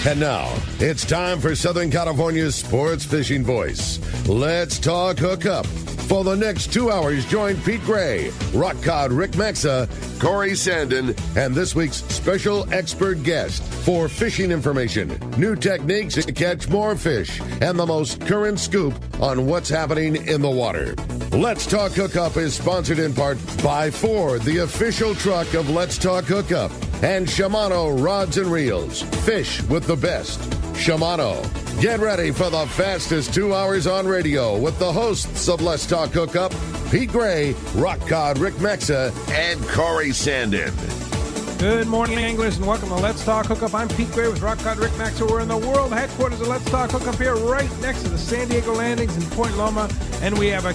And now, it's time for Southern California's sports fishing voice. Let's talk hookup. For the next 2 hours, join Pete Gray, Rock Cod Rick Maxa, Corey Sandin, and this week's special expert guest for fishing information, new techniques to catch more fish, and the most current scoop on what's happening in the water. Let's Talk Hookup is sponsored in part by Ford, the official truck of Let's Talk Hookup, and Shimano Rods and Reels. Fish with the best. Shimano. Get ready for the fastest 2 hours on radio with the hosts of Let's Talk Hookup, Pete Gray, Rock Cod Rick Maxa, and Corey Sandin. Good morning, anglers, and welcome to Let's Talk Hookup. I'm Pete Gray with Rock Cod Rick Maxa. We're in the world headquarters of Let's Talk Hookup here, right next to the San Diego Landings in Point Loma, and we have our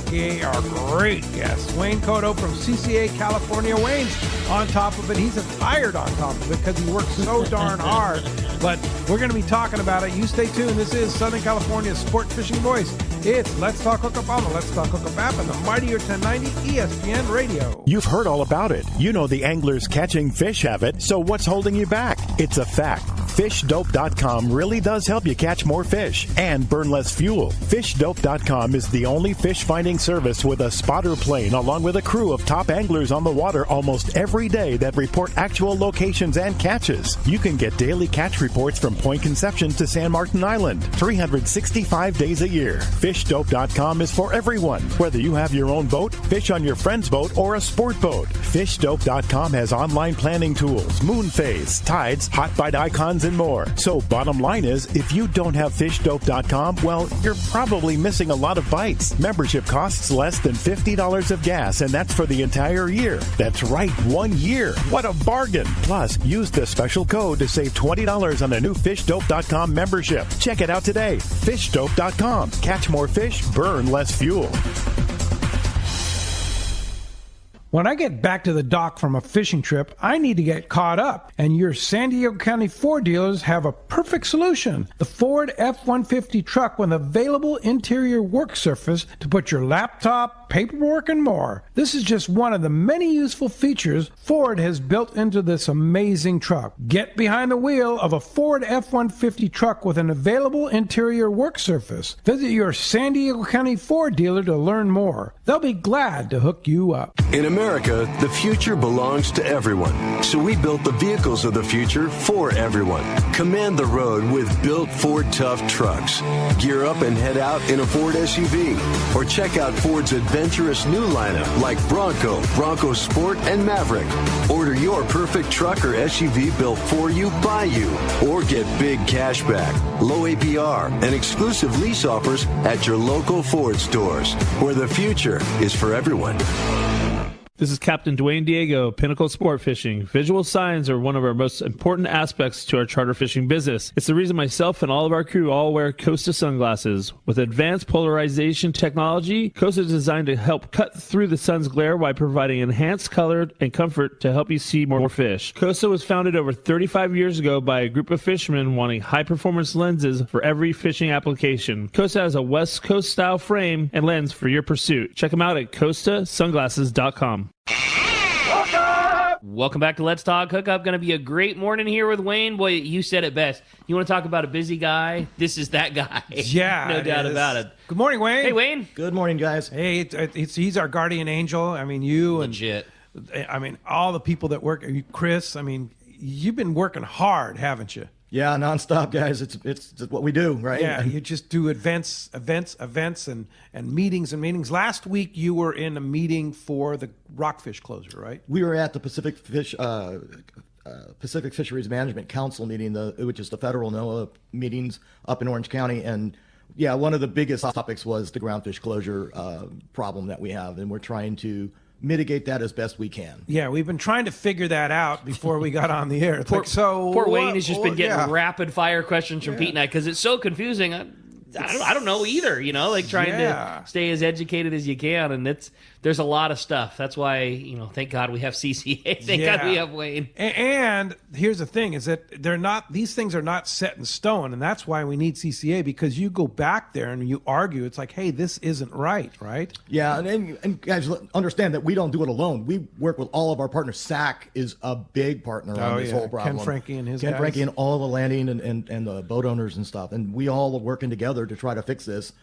great guest, Wayne Kotow from CCA, California. Wayne's on top of it. He's tired on top of it because he works so darn hard, but we're going to be talking about it. You stay tuned. This is Southern California's sport fishing voice. It's Let's Talk Hookup on the Let's Talk Hookup app and the mightier 1090 ESPN radio. You've heard all about it. You know the anglers catching fish have it, so what's holding you back? It's a fact. FishDope.com really does help you catch more fish and burn less fuel. FishDope.com is the only fish finding service with a spotter plane along with a crew of top anglers on the water almost every day that report actual locations and catches. You can get daily catch reports from Point Conception to San Martin Island, 365 days a year. FishDope.com is for everyone, whether you have your own boat, fish on your friend's boat, or a sport boat. FishDope.com has online planning tools, moon phase, tides, hot bite icons, and more. So bottom line is, if you don't have FishDope.com, well, you're probably missing a lot of bites. Membership costs less than $50 of gas, and that's for the entire year. That's right, 1 year. What a bargain. Plus, use the special code to save $20 on a new FishDope.com membership. Check it out today. FishDope.com. Catch more fish, burn less fuel. When I get back to the dock from a fishing trip, I need to get caught up, and your San Diego County Ford dealers have a perfect solution. The Ford F-150 truck with available interior work surface to put your laptop, paperwork, and more. This is just one of the many useful features Ford has built into this amazing truck. Get behind the wheel of a Ford F-150 truck with an available interior work surface. Visit your San Diego County Ford dealer to learn more. They'll be glad to hook you up. In America, the future belongs to everyone. So we built the vehicles of the future for everyone. Command the road with built Ford Tough trucks. Gear up and head out in a Ford SUV. Or check out Ford's adventurous new lineup like Bronco, Bronco Sport, and Maverick. Order your perfect truck or SUV built for you, by you. Or get big cash back, low APR, and exclusive lease offers at your local Ford stores, where the future is for everyone. This is Captain Dwayne Diego, Pinnacle Sport Fishing. Visual signs are one of our most important aspects to our charter fishing business. It's the reason myself and all of our crew all wear Costa sunglasses. With advanced polarization technology, Costa is designed to help cut through the sun's glare while providing enhanced color and comfort to help you see more fish. Costa was founded over 35 years ago by a group of fishermen wanting high-performance lenses for every fishing application. Costa has a West Coast style frame and lens for your pursuit. Check them out at CostaSunglasses.com. Welcome back to Let's Talk Hookup. Going to be a great morning here with Wayne. Boy, you said it best. You want to talk about a busy guy? This is that guy. Yeah, no doubt about it. Good morning, Wayne. Hey, Wayne. Good morning, guys. Hey, he's our guardian angel. I mean, you Legit. And I mean, all the people that work. Chris, I mean, you've been working hard, haven't you? Yeah, nonstop, guys. It's what we do, right? Yeah, you just do events, and meetings. Last week, you were in a meeting for the rockfish closure, right? We were at the Pacific Fisheries Management Council meeting, which is the federal NOAA meetings up in Orange County, and yeah, one of the biggest topics was the groundfish closure problem that we have, and we're trying to mitigate that as best we can. Yeah, we've been trying to figure that out before we got on the air. Poor Wayne has just been getting rapid fire questions from Pete and I because it's so confusing. I don't know either, like trying to stay as educated as you can. And there's a lot of stuff. That's why, thank God we have CCA. Thank God we have Wayne. And here's the thing is that these things are not set in stone. And that's why we need CCA, because you go back there and you argue. It's like, hey, this isn't right? Yeah. And guys, understand that we don't do it alone. We work with all of our partners. SAC is a big partner on this whole problem. Ken Frankie and his guys. Ken Frankie and all the landing and the boat owners and stuff. And we all are working together to try to fix this.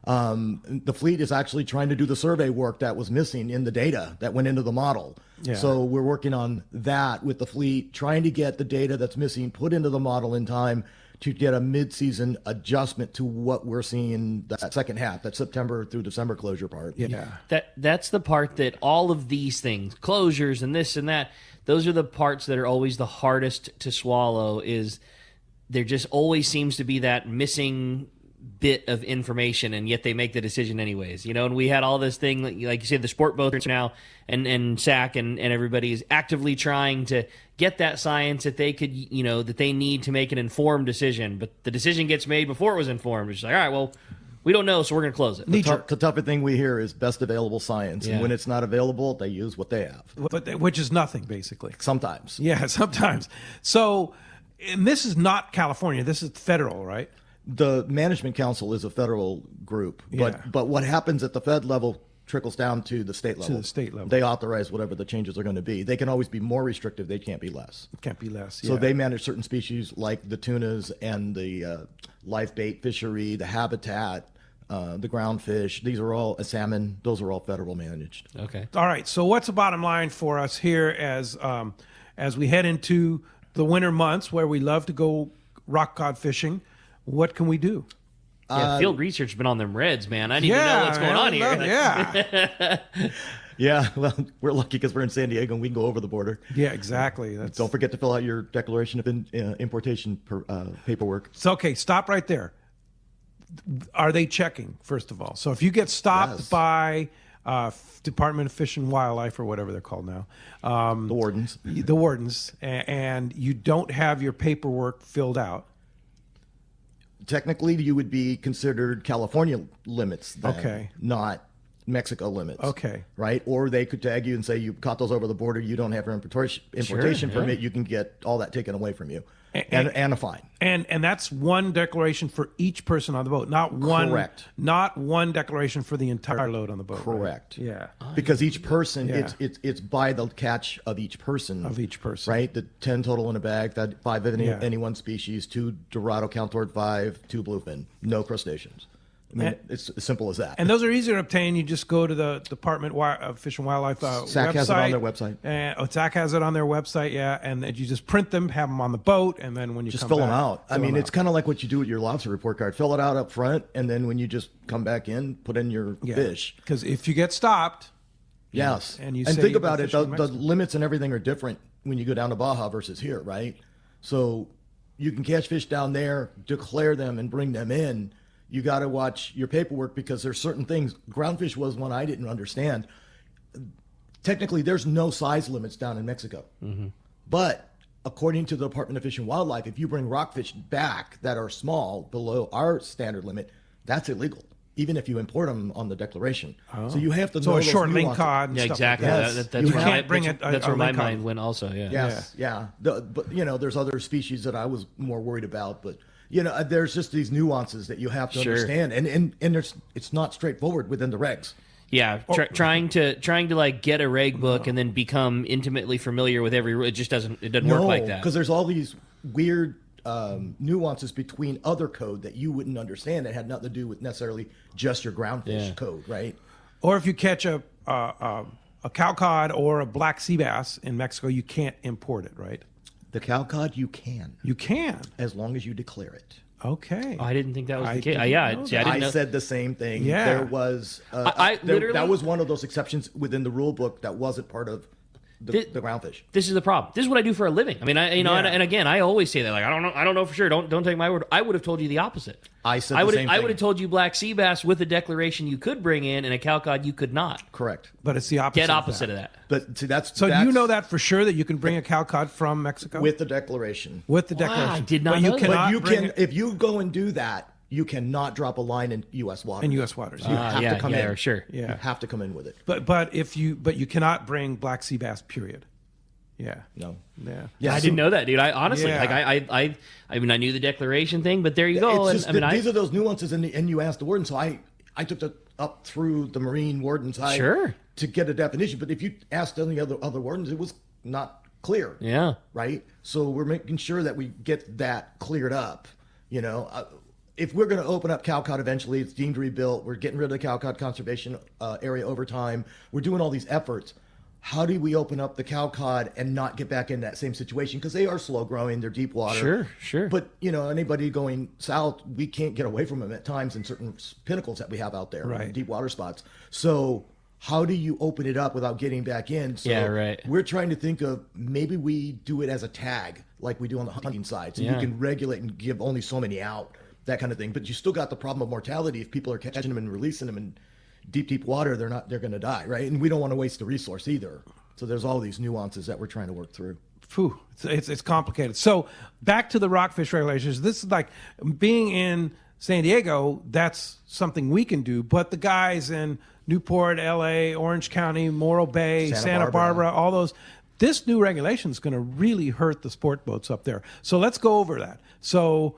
The fleet is actually trying to do the survey work that was missing in the data that went into the model. Yeah. So we're working on that with the fleet, trying to get the data that's missing put into the model in time to get a mid-season adjustment to what we're seeing that second half, that September through December closure part. Yeah. That's the part that all of these things, closures and this and that, those are the parts that are always the hardest to swallow. Is there just always seems to be that missing bit of information, and yet they make the decision anyways, and we had all this thing, like you said, the sport boats now and SAC and everybody is actively trying to get that science that they could, that they need to make an informed decision, but the decision gets made before it was informed. It's like, all right, well, we don't know, so we're going to close it. The tougher thing we hear is best available science, and when it's not available, they use what they have, which is nothing, basically. Sometimes. Yeah, sometimes. So, and this is not California. This is federal, right? The Management Council is a federal group, but what happens at the Fed level trickles down to the state level. To the state level. They authorize whatever the changes are going to be. They can always be more restrictive. They can't be less. Can't be less, So they manage certain species like the tunas and the live bait fishery, the habitat, the ground fish. These are all salmon. Those are all federal managed. Okay. All right. So what's the bottom line for us here as we head into the winter months where we love to go rock cod fishing? What can we do? Yeah, field research has been on them reds, man. I need to know what's going on here. Yeah, well, we're lucky because we're in San Diego and we can go over the border. Yeah, exactly. Don't forget to fill out your declaration of importation paperwork. So, okay, stop right there. Are they checking, first of all? So if you get stopped by Department of Fish and Wildlife or whatever they're called now. The wardens. And you don't have your paperwork filled out. Technically, you would be considered California limits then, not Mexico limits. Okay. Right? Or they could tag you and say you caught those over the border, you don't have your importation permit, you can get all that taken away from you. And a fine. And that's one declaration for each person on the boat, not one declaration for the entire load on the boat. Correct. Right? Yeah. Because each person, it's by the catch of each person. Right? The 10 total in a bag, that 5 of any one species, 2 Dorado count toward 5, 2 bluefin, no crustaceans. I mean, it's as simple as that. And those are easier to obtain. You just go to the Department of Fish and Wildlife website. SAC has it on their website. And SAC has it on their website, and you just print them, have them on the boat, and then when you just come fill back, them out. I mean, it's kind of like what you do with your lobster report card. Fill it out up front, and then when you just come back in, put in your fish. Because if you get stopped, and think about it, the limits and everything are different when you go down to Baja versus here, right? So you can catch fish down there, declare them, and bring them in. You got to watch your paperwork because there's certain things. Groundfish was one I didn't understand. Technically, there's no size limits down in Mexico. Mm-hmm. But according to the Department of Fish and Wildlife, if you bring rockfish back that are small, below our standard limit, that's illegal, even if you import them on the declaration. Oh. So you have to know a those short nuances. cod and stuff exactly. Like that. That's where my mind went also, Yes, yeah. But, there's other species that I was more worried about, but... there's just these nuances that you have to understand, and it's not straightforward within the regs. Yeah, trying to like get a reg book and then become intimately familiar with every. It just doesn't work like that. Because there's all these weird nuances between other code that you wouldn't understand that had nothing to do with necessarily just your groundfish code, right? Or if you catch a cow cod or a black sea bass in Mexico, you can't import it, right? The cow cod, you can. You can. As long as you declare it. Okay. I didn't think that was the case. I said the same thing. Yeah. There was... that was one of those exceptions within the rule book that wasn't part of the groundfish. This is the problem. This is what I do for a living. I mean, and again, I always say that. Like, I don't know for sure. Don't take my word. I would have told you the opposite. I said the same thing. I would have told you black sea bass with a declaration you could bring in, and a cow cod you could not. Correct. But it's the opposite. Get opposite of that. But see, that's you know that for sure that you can bring a cow cod from Mexico with the declaration. With the declaration, I did not know that. But you can, if you go and do that, you cannot drop a line in U.S. waters. In U.S. waters, You have to come in. Sure. You have to come in with it. But you cannot bring black sea bass. Period. Yeah. No. Yeah. I didn't know that, dude. I honestly, Yeah. like, I mean, I knew the declaration thing, but there you go. It's just And, these are those nuances, and you asked the warden, so I took it up through the Marine warden side Sure. to get a definition. But if you asked any other wardens, it was not clear. Yeah. Right? So we're making sure that we get that cleared up. If we're going to open up Cowcott eventually, it's deemed rebuilt. We're getting rid of the Cowcott conservation area over time. We're doing all these efforts. How do we open up the Cowcott and not get back in that same situation? Because they are slow growing, they're deep water. Sure. But anybody going south, we can't get away from them at times in certain pinnacles that we have out there, Right. deep water spots. So how do you open it up without getting back in? So Yeah, right. We're trying to think of maybe we do it as a tag, like we do on the hunting side, so you can regulate and give only so many out, that kind of thing. But you still got the problem of mortality. If people are catching them and releasing them in deep water, they're going to die, right? And we don't want to waste the resource either. So there's all these nuances that we're trying to work through. Phew, it's complicated. So back to the rockfish regulations. This is like being in San Diego. That's something we can do. But the guys in Newport, LA, Orange County, Morro Bay, Santa Barbara, all those. This new regulation is going to really hurt the sport boats up there. So let's go over that. So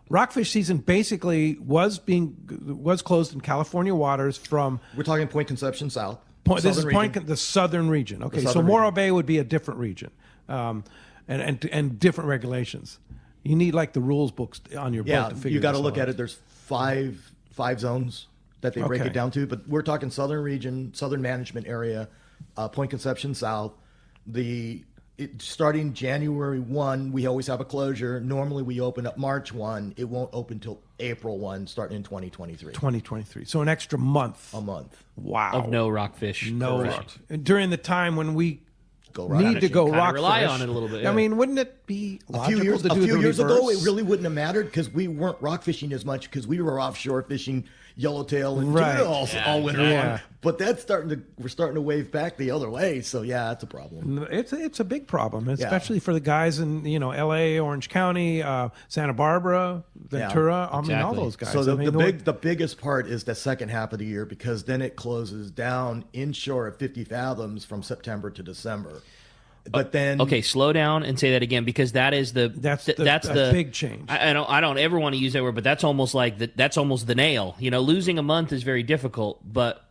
rockfish season basically was closed in California waters from. We're talking Point Conception south. This is the southern region. Okay, so Morro Bay would be a different region, and different regulations. You need like the rules books on your boat to figure. You got to this look out. at it. There's five zones that they break it down to, but we're talking southern region, southern management area, Point Conception south. Starting January 1, we always have a closure. Normally we open up March 1. It won't open till April 1, starting in 2023. 2023. So an extra month. A month. Wow. Of no rockfish. No rock. During the time when we Go need to go Kinda rockfish. rely on it a little bit, yeah. I mean, wouldn't it be A logical few years, to do the years ago, reverse? it really wouldn't have mattered because we weren't rock fishing as much because we were offshore fishing yellowtail and Right. tuna all winter Yeah. long. But we're starting to wave back the other way. So yeah, that's a problem. It's a big problem, especially for the guys in L.A., Orange County, Santa Barbara, Ventura. I mean, all Exactly. those guys. So I mean, the biggest part is the second half of the year because then it closes down inshore at 50 fathoms from September to December. But then Okay, slow down and say that again because that's the big change. I don't ever want to use that word, but that's almost like that's almost the nail. Losing a month is very difficult, but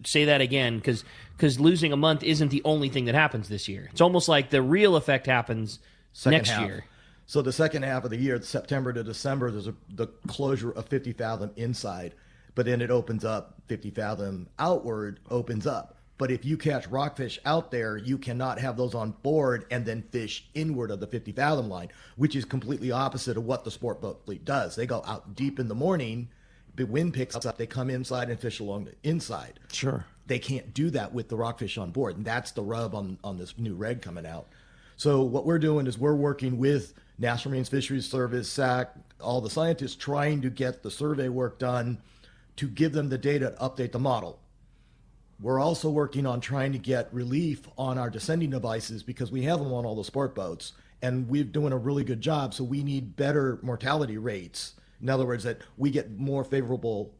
say that again because losing a month isn't the only thing that happens this year. It's almost like the real effect happens next year. So the second half of the year, September to December, there's the closure of 50 fathom inside, but then it opens up 50 fathom outward opens up. But if you catch rockfish out there, you cannot have those on board and then fish inward of the 50 fathom line, which is completely opposite of what the sport boat fleet does. They go out deep in the morning, the wind picks up, they come inside and fish along the inside. Sure. They can't do that with the rockfish on board, and that's the rub on this new reg coming out. So what we're doing is we're working with National Marine Fisheries Service, SAC, all the scientists trying to get the survey work done to give them the data to update the model. We're also working on trying to get relief on our descending devices because we have them on all the sport boats, and we're doing a really good job. So we need better mortality rates. In other words, that we get more favorable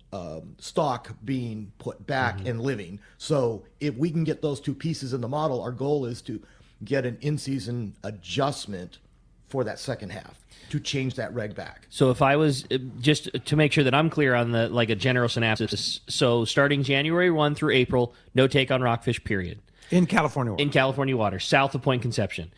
stock being put back and living. So if we can get those two pieces in the model, our goal is to get an in-season adjustment for that second half to change that reg back. So if I was just to make sure that I'm clear on a general synopsis, so starting January 1 through April, no take on rockfish, period. In California waters. In California waters, south of Point Conception.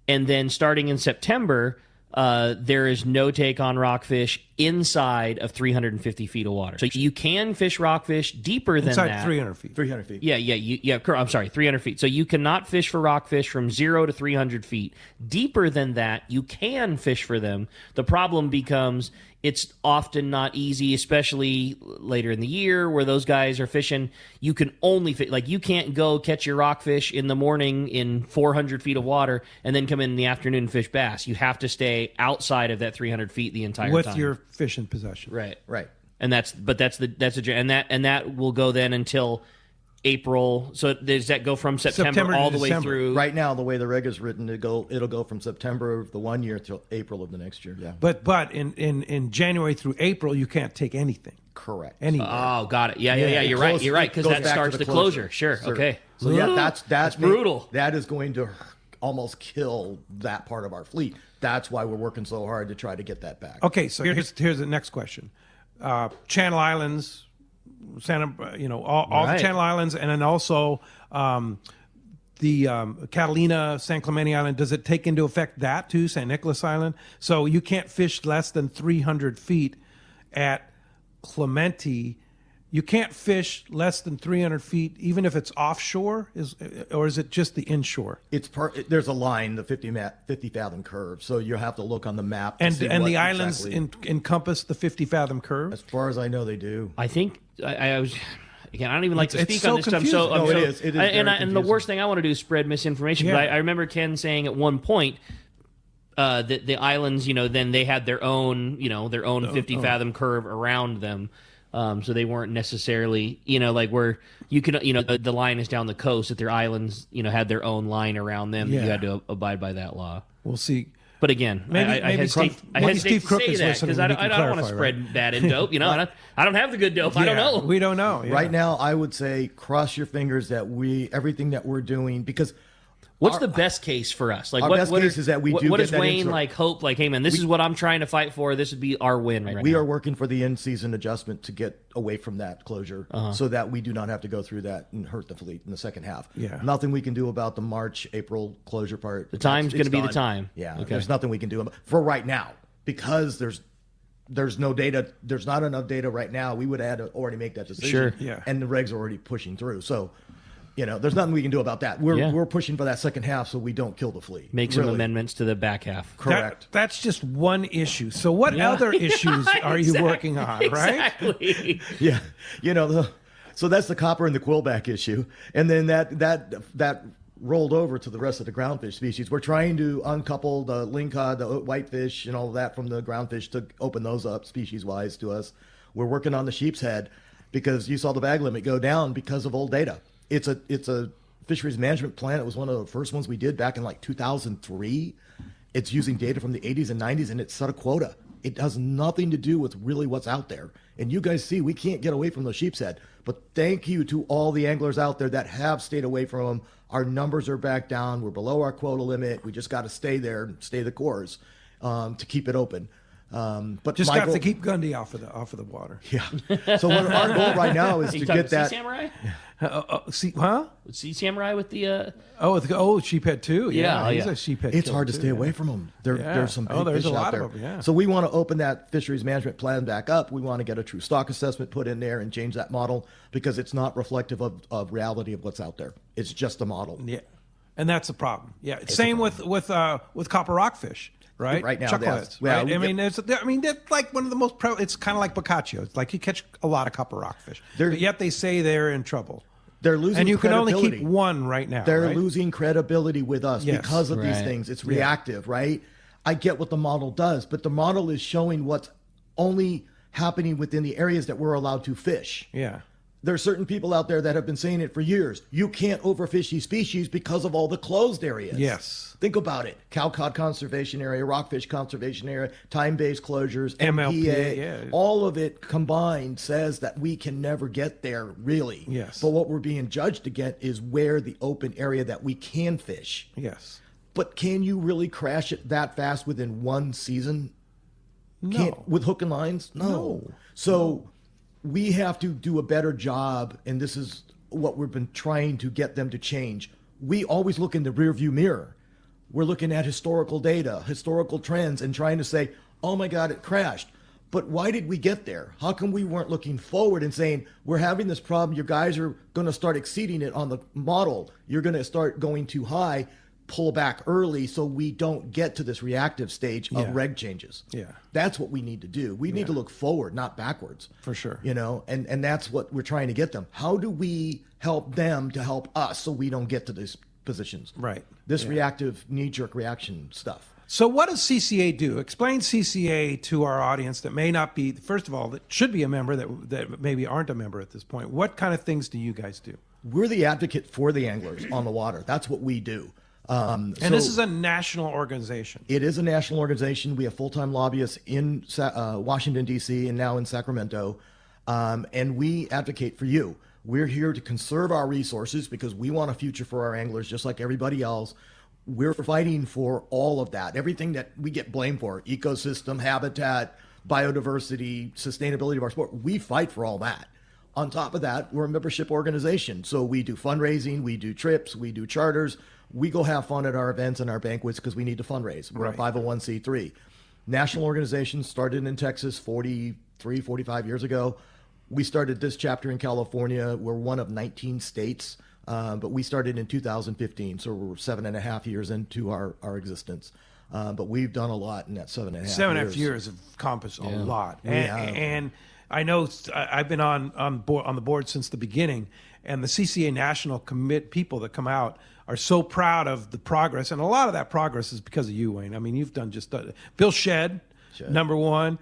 And then starting in September, there is no take on rockfish inside of 350 feet of water. So you can fish rockfish deeper than Inside that. 300 feet. 300 feet. Yeah. I'm sorry, 300 feet. So you cannot fish for rockfish from 0 to 300 feet. Deeper than that, you can fish for them. The problem becomes it's often not easy, especially later in the year where those guys are fishing. You can only you can't go catch your rockfish in the morning in 400 feet of water and then come in the afternoon and fish bass. You have to stay outside of that 300 feet the entire time. With your fish in possession. Right. Right. And that will go then until April. So does that go from September to all the way December. through? Right now, the way the reg is written, it'll go from September of the 1 year till April of the next year. Yeah, But in January through April, you can't take anything. correct. Anywhere. Oh, got it. Yeah. You're right. You're right, because Goes that back to starts the closure. Sure. Okay. So yeah, that's brutal. That is going to almost kill that part of our fleet. That's why we're working so hard to try to get that back. Okay, so here's the next question. Channel Islands, all the Right. Channel Islands, and then also the Catalina, San Clemente Island. Does it take into effect that too, San Nicolas Island? So you can't fish less than 300 feet at Clemente. You can't fish less than 300 feet, even if it's offshore, or is it just the inshore? There's a line, the 50 fathom curve, so you have to look on the map. And see the what islands exactly- encompass the 50 fathom curve? as far as I know, they do. I think I was. Again, I don't even like to It's speak so on this stuff. confusing. No, it is. It is very and the confusing. worst thing I want to do is spread misinformation. Yeah. But I remember Ken saying at one point that the islands, then they had their own 50 fathom curve around them. So they weren't necessarily, like where you could, the line is down the coast, that their islands, had their own line around them. Yeah. You had to abide by that law. We'll see. But again, I hesitate Steve to Crook say is that listening, because he I can don't want to clarify, spread right? bad and dope. I don't have the good dope. I don't Yeah, know. We don't know. Yeah. Right now, I would say cross your fingers that everything that we're doing, because What's the best case for us? Like, our best case is that we do What get does that Wayne insert. hope? Like, hey man, this is what I'm trying to fight for. This would be our win right we now. are working for the in-season adjustment to get away from that closure, so that we do not have to go through that and hurt the fleet in the second half. Yeah. Nothing we can do about the March, April closure part. The time's It's gonna be the done. time. Yeah, Okay. there's nothing we can do for right now because there's no data. There's not enough data right now. We would have had to already make that decision. Sure. Yeah. And the regs are already pushing through. So, there's nothing we can do about that. We're pushing for that second half so we don't kill the fleet. Make some Really. amendments to the back half. Correct. That's just one issue. So what other issues are you working on, right? Exactly. Yeah, so that's the copper and the quillback issue, and then that rolled over to the rest of the groundfish species. We're trying to uncouple the lingcod, the whitefish, and all of that from the groundfish to open those up species-wise to us. We're working on the sheep's head because you saw the bag limit go down because of old data. It's a fisheries management plan. It was one of the first ones we did back in like 2003. It's using data from the 80s and 90s, and it set a quota. It has nothing to do with really what's out there. And you guys see, we can't get away from the sheep's head. But thank you to all the anglers out there that have stayed away from them. Our numbers are back down. We're below our quota limit. We just got to stay there and stay the course to keep it open. But Just Michael, got to keep Gundy off of the water. Yeah. So what our goal right now is You to talking get that. Sea Samurai? See, huh? Sea Samurai with the Sheephead too. Yeah, he's yeah. a sheephead. It's killer, hard to too, stay yeah. away from them. There's some big there's fish a lot out there. of them, yeah. So we want to open that fisheries management plan back up. We want to get a true stock assessment put in there and change that model because it's not reflective of reality of what's out there. It's just a model. Yeah, and that's the problem. Yeah, same with copper rockfish. Right, Right now, chuckleheads. yes. Yeah, Right? we I mean, that's like one of the most. It's kind of like Boccaccio. It's like you catch a lot of copper rockfish, They're- but yet they say they're in trouble. They're losing and you can only credibility. keep one right now. They're right? losing credibility with us Yes. because of these Right. things. It's reactive, right? I get what the model does, but the model is showing what's only happening within the areas that we're allowed to fish. Yeah. There are certain people out there that have been saying it for years. You can't overfish these species because of all the closed areas. Yes. Think about it. Cowcod conservation area, rockfish conservation area, time-based closures, MLPA, MPA, yeah. all of it combined says that we can never get there, really. Yes. But what we're being judged to get is where the open area that we can fish. Yes. But can you really crash it that fast within one season? No. With hook and lines? No. So we have to do a better job, and this is what we've been trying to get them to change. We always look in the rearview mirror. We're looking at historical data, historical trends, and trying to say, oh my God, it crashed. But why did we get there? How come we weren't looking forward and saying, we're having this problem, your guys are going to start exceeding it on the model, you're going to start going too high, pull back early so we don't get to this reactive stage of Yeah. reg changes. Yeah. That's what we need to do. We need to look forward, not backwards. For sure. And that's what we're trying to get them. How do we help them to help us so we don't get to these positions? Right. This reactive knee-jerk reaction stuff. So what does CCA do? Explain CCA to our audience that may not be, first of all, that should be a member that maybe aren't a member at this point. What kind of things do you guys do? we're the advocate for the anglers on the water. That's what we do. And this is a national organization. It is a national organization. We have full-time lobbyists in Washington, D.C., and now in Sacramento. And we advocate for you. We're here to conserve our resources because we want a future for our anglers just like everybody else. We're fighting for all of that. Everything that we get blamed for, ecosystem, habitat, biodiversity, sustainability of our sport, we fight for all that. On top of that, we're a membership organization. So we do fundraising, we do trips, we do charters. We go have fun at our events and our banquets because we need to fundraise. We're a 501c3. National organization started in Texas 45 years ago. We started this chapter in California. We're one of 19 states, but we started in 2015. So we're 7.5 years into our existence. But we've done a lot in that 7.5 years. 7.5 years have accomplished a lot. And I know I've been on the board since the beginning, and the CCA national people that come out are so proud of the progress, and a lot of that progress is because of you, Wayne. I mean, you've done Bill Shedd, number one,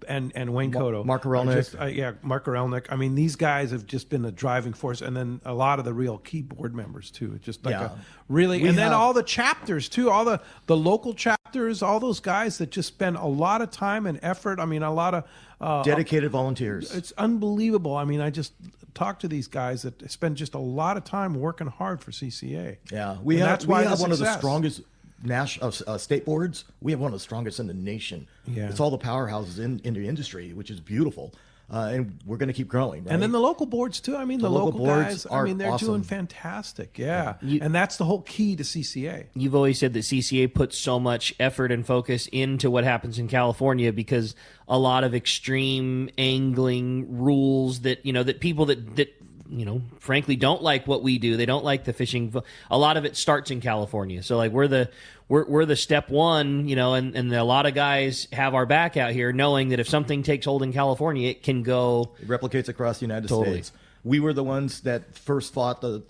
and Wayne Kotow. Mark Orelnik. Mark Orelnik. I mean, these guys have just been a driving force, and then a lot of the real key board members, too. Just like then all the chapters, too, all the local chapters, all those guys that just spend a lot of time and effort. I mean, a lot of dedicated volunteers. It's unbelievable. I mean, I just talk to these guys that spend just a lot of time working hard for CCA. Yeah, we have one of the strongest national state boards. We have one of the strongest in the nation. Yeah. It's all the powerhouses in the industry, which is beautiful. And we're going to keep growing. Right? And then the local boards, too. I mean, the local guys, are they're awesome. doing fantastic. Yeah. And that's the whole key to CCA. You've always said that CCA puts so much effort and focus into what happens in California because a lot of extreme angling rules that people that frankly don't like what we do. They don't like the fishing. A lot of it starts in California. So like we're the step one, and a lot of guys have our back out here knowing that if something takes hold in California, it can go. It replicates across the United States. We were the ones that first fought the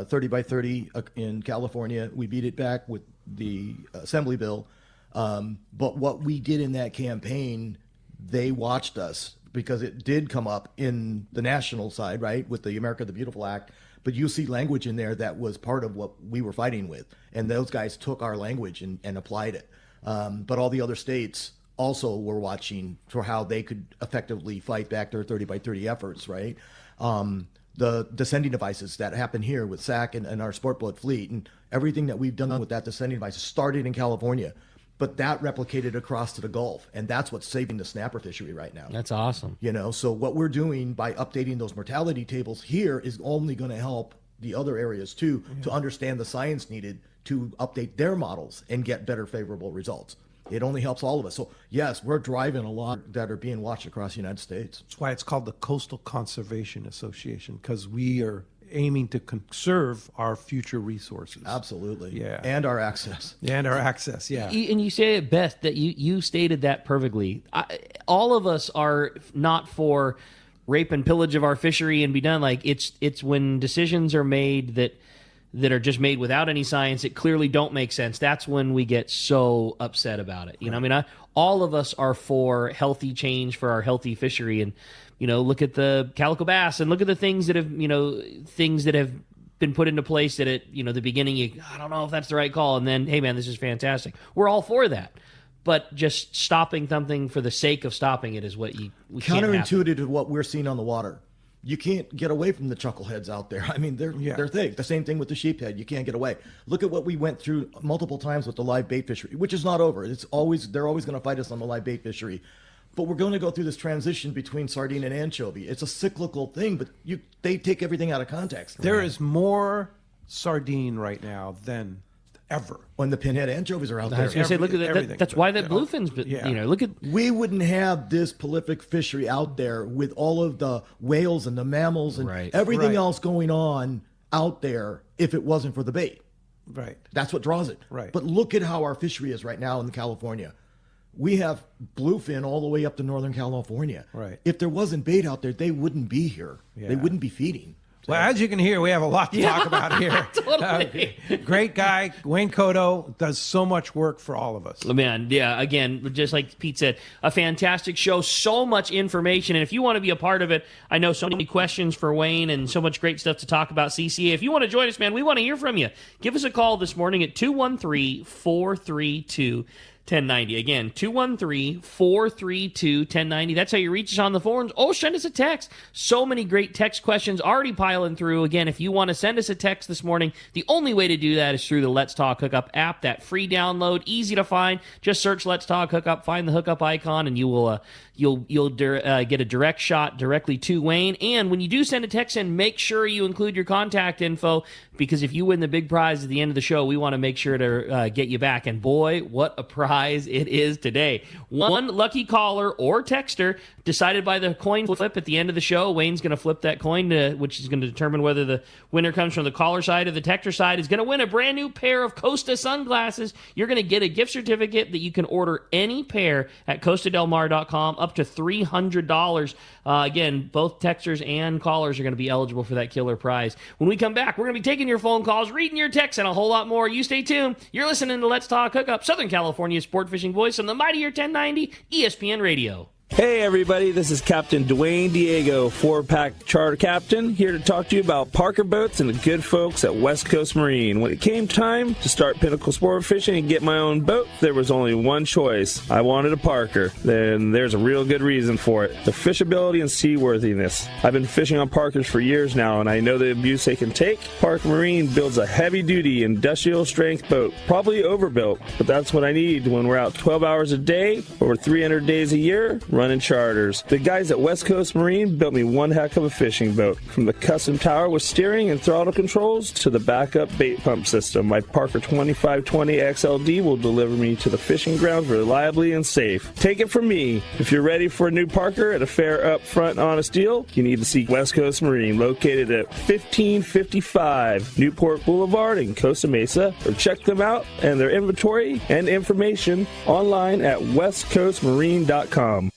30 by 30 in California. We beat it back with the Assembly bill. But what we did in that campaign, they watched us because it did come up in the national side, right, with the America the Beautiful Act. But you see language in there that was part of what we were fighting with. And those guys took our language and applied it. But all the other states also were watching for how they could effectively fight back their 30 by 30 efforts, right? The descending devices that happen here with SAC and our sport boat fleet and everything that we've done with that descending device started in California. But that replicated across to the Gulf, and that's what's saving the snapper fishery right now. That's awesome. So what we're doing by updating those mortality tables here is only going to help the other areas too to understand the science needed to update their models and get better favorable results. It only helps all of us. So yes, we're driving a lot that are being watched across the United States. That's why it's called the Coastal Conservation Association, because we are aiming to conserve our future resources. Absolutely. Yeah. And our access. And our access, yeah. And you say it best that you stated that perfectly. All of us are not for rape and pillage of our fishery and be done. Like it's when decisions are made that are just made without any science that clearly don't make sense. That's when we get so upset about it. All of us are for healthy change for our healthy fishery. And look at the calico bass and look at the things that have been put into place that at the beginning I don't know if that's the right call, and then hey man, this is fantastic. We're all for that, but just stopping something for the sake of stopping it is what we counterintuitive to what we're seeing on the water. You can't get away from the chuckleheads out there. I mean, they're thick. The same thing with the sheephead. You can't get away. Look at what we went through multiple times with the live bait fishery, which is not over. They're always going to fight us on the live bait fishery. But we're going to go through this transition between sardine and anchovy. It's a cyclical thing, but they take everything out of context. There is more sardine right now than ever. When the pinhead anchovies are out there. I was going to say, look at that. That's why that bluefin's. Look at. We wouldn't have this prolific fishery out there with all of the whales and the mammals and everything else going on out there if it wasn't for the bait. Right. That's what draws it. Right. But look at how our fishery is right now in California. We have bluefin all the way up to Northern California. Right. If there wasn't bait out there, they wouldn't be here. Yeah. They wouldn't be feeding. Well, as you can hear, we have a lot to talk about here. Totally. Great guy, Wayne Kotow, does so much work for all of us. Man, yeah, again, just like Pete said, a fantastic show, so much information. And if you want to be a part of it, I know so many questions for Wayne and so much great stuff to talk about CCA. If you want to join us, man, we want to hear from you. Give us a call this morning at 213-432-1090. Again, 213-432-1090. That's how you reach us on the forums. Oh, send us a text. So many great text questions already piling through. Again, if you want to send us a text this morning, the only way to do that is through the Let's Talk Hookup app. That free download, easy to find. Just search Let's Talk Hookup, find the hookup icon, and you will you'll get a direct shot directly to Wayne. And when you do send a text in, make sure you include your contact info, because if you win the big prize at the end of the show, we want to make sure to get you back. And boy, what a prize it is today. One lucky caller or texter decided by the coin flip at the end of the show. Wayne's going to flip that coin, which is going to determine whether the winner comes from the caller side or the texter side, is going to win a brand new pair of Costa sunglasses. You're going to get a gift certificate that you can order any pair at CostaDelMar.com, up to $300. Again, both texters and callers are going to be eligible for that killer prize. When we come back, we're going to be taking your phone calls, reading your texts, and a whole lot more. You stay tuned. You're listening to Let's Talk Hookup, Southern California's sport fishing voice on the mightier 1090 ESPN Radio. Hey everybody, this is Captain Dwayne Diego, 4-pack charter captain, here to talk to you about Parker Boats and the good folks at West Coast Marine. When it came time to start Pinnacle Sport Fishing and get my own boat, there was only one choice. I wanted a Parker. Then there's a real good reason for it: the fishability and seaworthiness. I've been fishing on Parkers for years now, and I know the abuse they can take. Parker Marine builds a heavy-duty, industrial-strength boat, probably overbuilt, but that's what I need when we're out 12 hours a day, over 300 days a year, running charters. The guys at West Coast Marine built me one heck of a fishing boat. From the custom tower with steering and throttle controls to the backup bait pump system, my Parker 2520 XLD will deliver me to the fishing grounds reliably and safe. Take it from me, if you're ready for a new Parker at a fair, upfront, honest deal, you need to see West Coast Marine, located at 1555 Newport Boulevard in Costa Mesa, or check them out and their inventory and information online at westcoastmarine.com.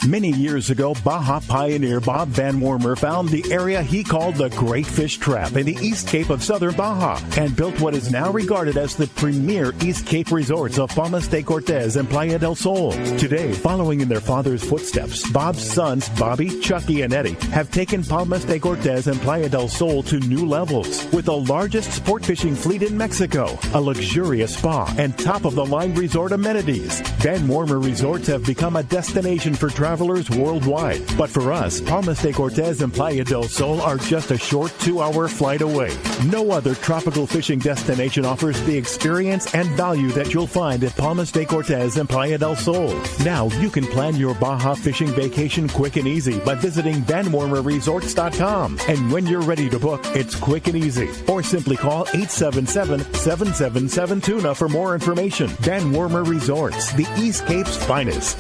Many years ago, Baja pioneer Bob Van Wormer found the area he called the Great Fish Trap in the East Cape of southern Baja and built what is now regarded as the premier East Cape resorts of Palmas de Cortez and Playa del Sol. Today, following in their father's footsteps, Bob's sons, Bobby, Chucky, and Eddie, have taken Palmas de Cortez and Playa del Sol to new levels with the largest sport fishing fleet in Mexico, a luxurious spa, and top-of-the-line resort amenities. Van Wormer Resorts have become a destination for travelers worldwide. But for us, Palmas de Cortez and Playa del Sol are just a short 2-hour flight away. No other tropical fishing destination offers the experience and value that you'll find at Palmas de Cortez and Playa del Sol. Now you can plan your Baja fishing vacation quick and easy by visiting VanWormerResorts.com. And when you're ready to book, it's quick and easy. Or simply call 877-777-TUNA for more information. Van Wormer Resorts, the East Cape's finest.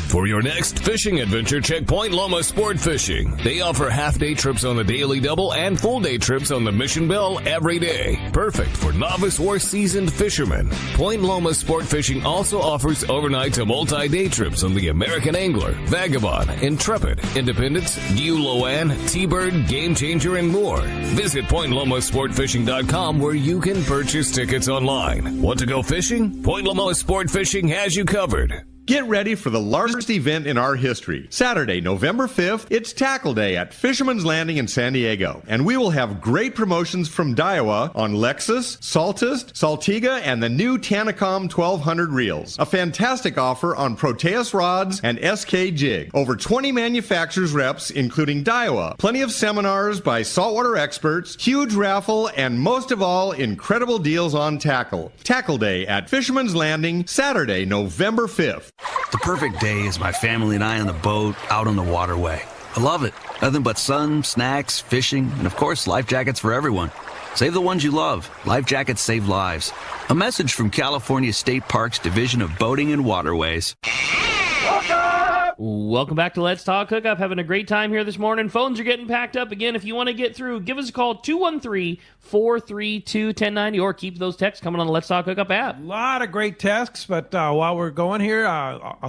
For your next fishing adventure, check Point Loma Sport Fishing. They offer half-day trips on the Daily Double and full-day trips on the Mission Bell every day. Perfect for novice or seasoned fishermen. Point Loma Sport Fishing also offers overnight to multi-day trips on the American Angler, Vagabond, Intrepid, Independence, Loan, T-Bird, Game Changer, and more. Visit PointLomaSportFishing.com where you can purchase tickets online. Want to go fishing? Point Loma Sport Fishing has you covered. Get ready for the largest event in our history. Saturday, November 5th, it's Tackle Day at Fisherman's Landing in San Diego. And we will have great promotions from Daiwa on Lexus, Saltist, Saltiga, and the new Tanacom 1200 reels. A fantastic offer on Proteus rods and SK Jig. Over 20 manufacturers reps, including Daiwa. Plenty of seminars by saltwater experts, huge raffle, and most of all, incredible deals on tackle. Tackle Day at Fisherman's Landing, Saturday, November 5th. The perfect day is my family and I on the boat out on the waterway. I love it. Nothing but sun, snacks, fishing, and of course, life jackets for everyone. Save the ones you love. Life jackets save lives. A message from California State Parks Division of Boating and Waterways. Hookup! Welcome back to Let's Talk Hookup. Having a great time here this morning. Phones are getting packed up again. If you want to get through, give us a call, 213-432-1090, or keep those texts coming on the Let's Talk Hookup app. A lot of great texts, but while we're going here,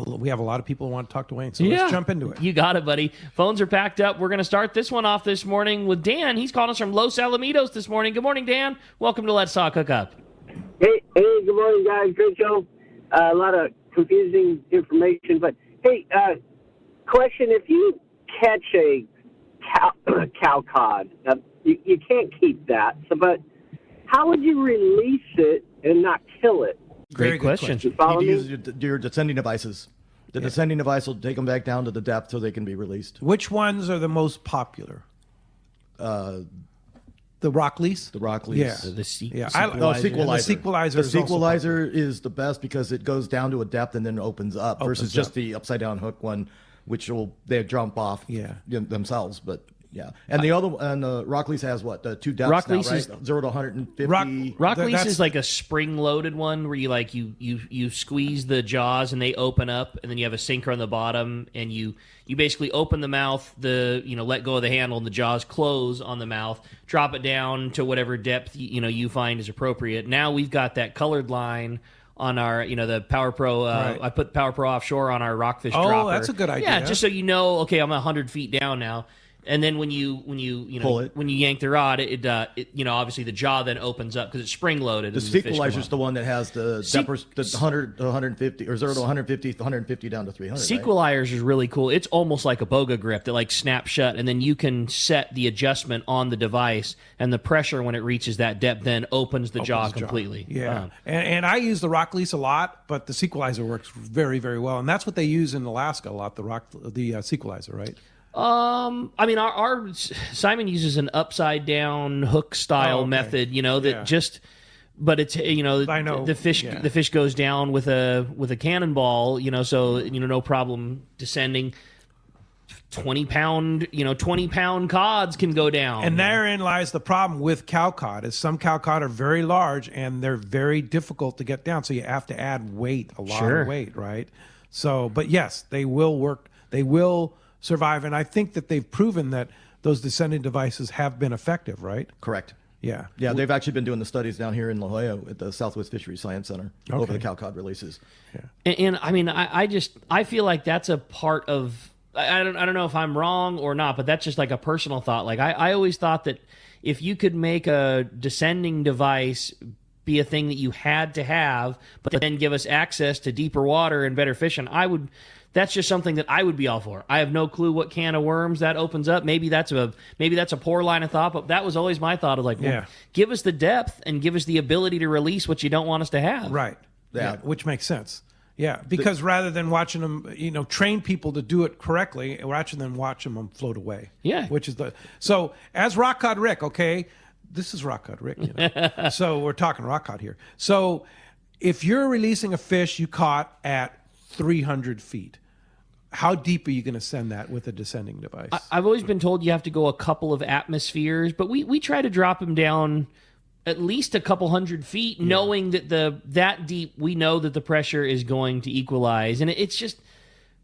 we have a lot of people who want to talk to Wayne, so let's jump into it. You got it, buddy. Phones are packed up. We're going to start this one off this morning with Dan. He's calling us from Los Alamitos this morning. Good morning, Dan. Welcome to Let's Talk Hookup. Hey, good morning, guys. Great show. A lot of confusing information, but hey, question: if you catch a cow cod, you can't keep that. So, but how would you release it and not kill it? Great question. You need to use your descending devices. The descending device will take them back down to the depth so they can be released. Which ones are the most popular? The rock lease? The rock lease. Yeah. Sequelizer. The sequelizer is the best because it goes down to a depth and then opens up versus just the upside down hook one, which they jump off themselves. But yeah, and the rock lease has what, two depths rock now, lease right? is 0 to 150. Rock lease is like a spring loaded one where you squeeze the jaws and they open up, and then you have a sinker on the bottom, and you basically open the mouth, let go of the handle, and the jaws close on the mouth. Drop it down to whatever depth you find is appropriate. Now we've got that colored line on our, the Power Pro. Right. I put Power Pro offshore on our rockfish dropper. Oh, that's a good idea. Yeah, just so you know, okay, I'm 100 feet down now. And then when you pull it, when you yank the rod, it obviously the jaw then opens up because it's spring loaded. The sequelizer is the one that has the 100 to 150 or 0 to 150, 150 down to 300. Sequelizers is really cool. It's almost like a boga grip that like snaps shut, and then you can set the adjustment on the device, and the pressure when it reaches that depth then opens the jaw completely. Yeah, and I use the rock lease a lot, but the sequelizer works very, very well, and that's what they use in Alaska a lot. The sequelizer, right? Our Simon uses an upside down hook style method, but it's I know. the fish goes down with a cannonball, so no problem descending. 20-pound cods can go down. And therein lies the problem with cow cod, is some cow cod are very large and they're very difficult to get down, so you have to add weight, a lot of weight, right? So, but yes, they will work. They will survive, and I think that they've proven that those descending devices have been effective, right? Correct. Yeah. Yeah, they've actually been doing the studies down here in La Jolla at the Southwest Fisheries Science Center over the cow cod releases. Yeah. And I feel like that's a part of, I don't know if I'm wrong or not, but that's just like a personal thought. Like I always thought that if you could make a descending device be a thing that you had to have, but then give us access to deeper water and better fishing, that's just something that I would be all for. I have no clue what can of worms that opens up. Maybe that's a poor line of thought, but that was always my thought of like, give us the depth and give us the ability to release what you don't want us to have. Right. Yeah, which makes sense. Yeah, because rather than watching them, train people to do it correctly, rather than watching them float away. Yeah. So as Rock Cod Rick, okay, this is Rock Cod Rick, so we're talking rock cod here. So if you're releasing a fish you caught at 300 feet, how deep are you going to send that with a descending device? I've always been told you have to go a couple of atmospheres, but we try to drop them down at least a couple 100 feet, knowing that that deep, we know that the pressure is going to equalize. And it's just,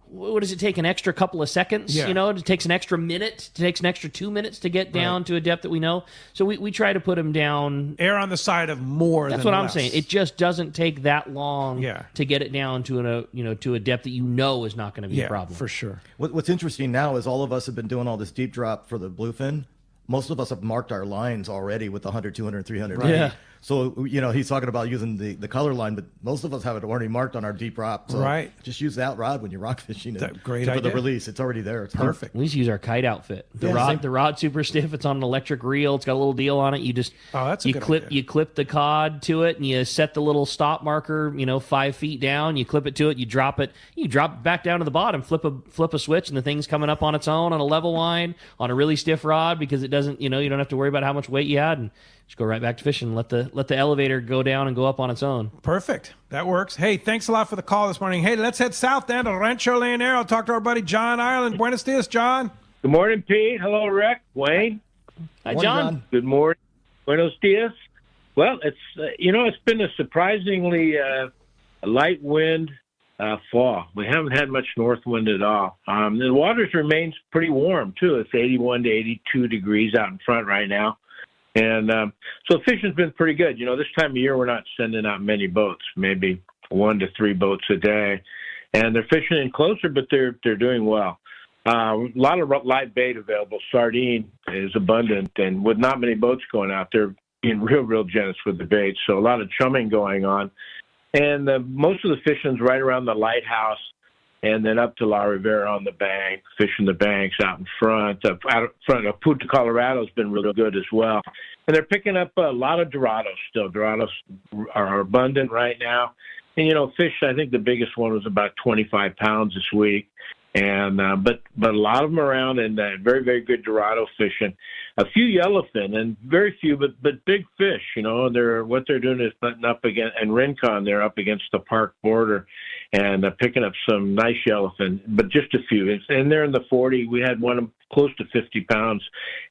what does it take, an extra couple of seconds? Yeah. It takes an extra minute. It takes an extra 2 minutes to get down to a depth that we know. So we try to put them down. Err on the side of more That's than what less. I'm saying. It just doesn't take that long to get it down to a depth that is not going to be a problem. For sure. What's interesting now is all of us have been doing all this deep drop for the bluefin. Most of us have marked our lines already with 100, 200, 300. Right. Yeah. So, he's talking about using the color line, but most of us have it already marked on our deep drop. So just use that rod when you're rock fishing. Great for idea. the release. It's already there. It's perfect. We just use our kite outfit. The rod's super stiff. It's on an electric reel. It's got a little deal on it. You just you clip the cod to it, and you set the little stop marker, 5 feet down. You clip it to it. You drop it back down to the bottom. Flip a switch, and the thing's coming up on its own on a level line on a really stiff rod because it doesn't. You don't have to worry about how much weight you had, and just go right back to fishing. Let the elevator go down and go up on its own. Perfect. That works. Hey, thanks a lot for the call this morning. Hey, let's head south then to Rancho Leonero. I'll talk to our buddy John Ireland. Buenos dias, John. Good morning, Pete. Hello, Rick. Wayne. Hi, John. Good morning. Buenos dias. Well, it's it's been a surprisingly light wind fall. We haven't had much north wind at all. The waters remains pretty warm too. It's 81 to 82 degrees out in front right now. And so fishing's been pretty good. This time of year we're not sending out many boats, maybe 1 to 3 boats a day. And they're fishing in closer, but they're doing well. A lot of live bait available. Sardine is abundant, and with not many boats going out, they're being real generous with the bait. So a lot of chumming going on. And most of the fishing's right around the lighthouse and then up to La Rivera on the bank, fishing the banks out in front. Out front of Punta Colorado has been really good as well. And they're picking up a lot of Dorados still. Dorados are abundant right now. And, fish, I think the biggest one was about 25 pounds this week. And but a lot of them around, and very, very good Dorado fishing. A few yellowfin, and very few, but big fish. What they're doing is butting up against, and Rincon, they're up against the park border, and picking up some nice yellowfin, but just a few. And they're in the 40. We had one of them close to 50 pounds,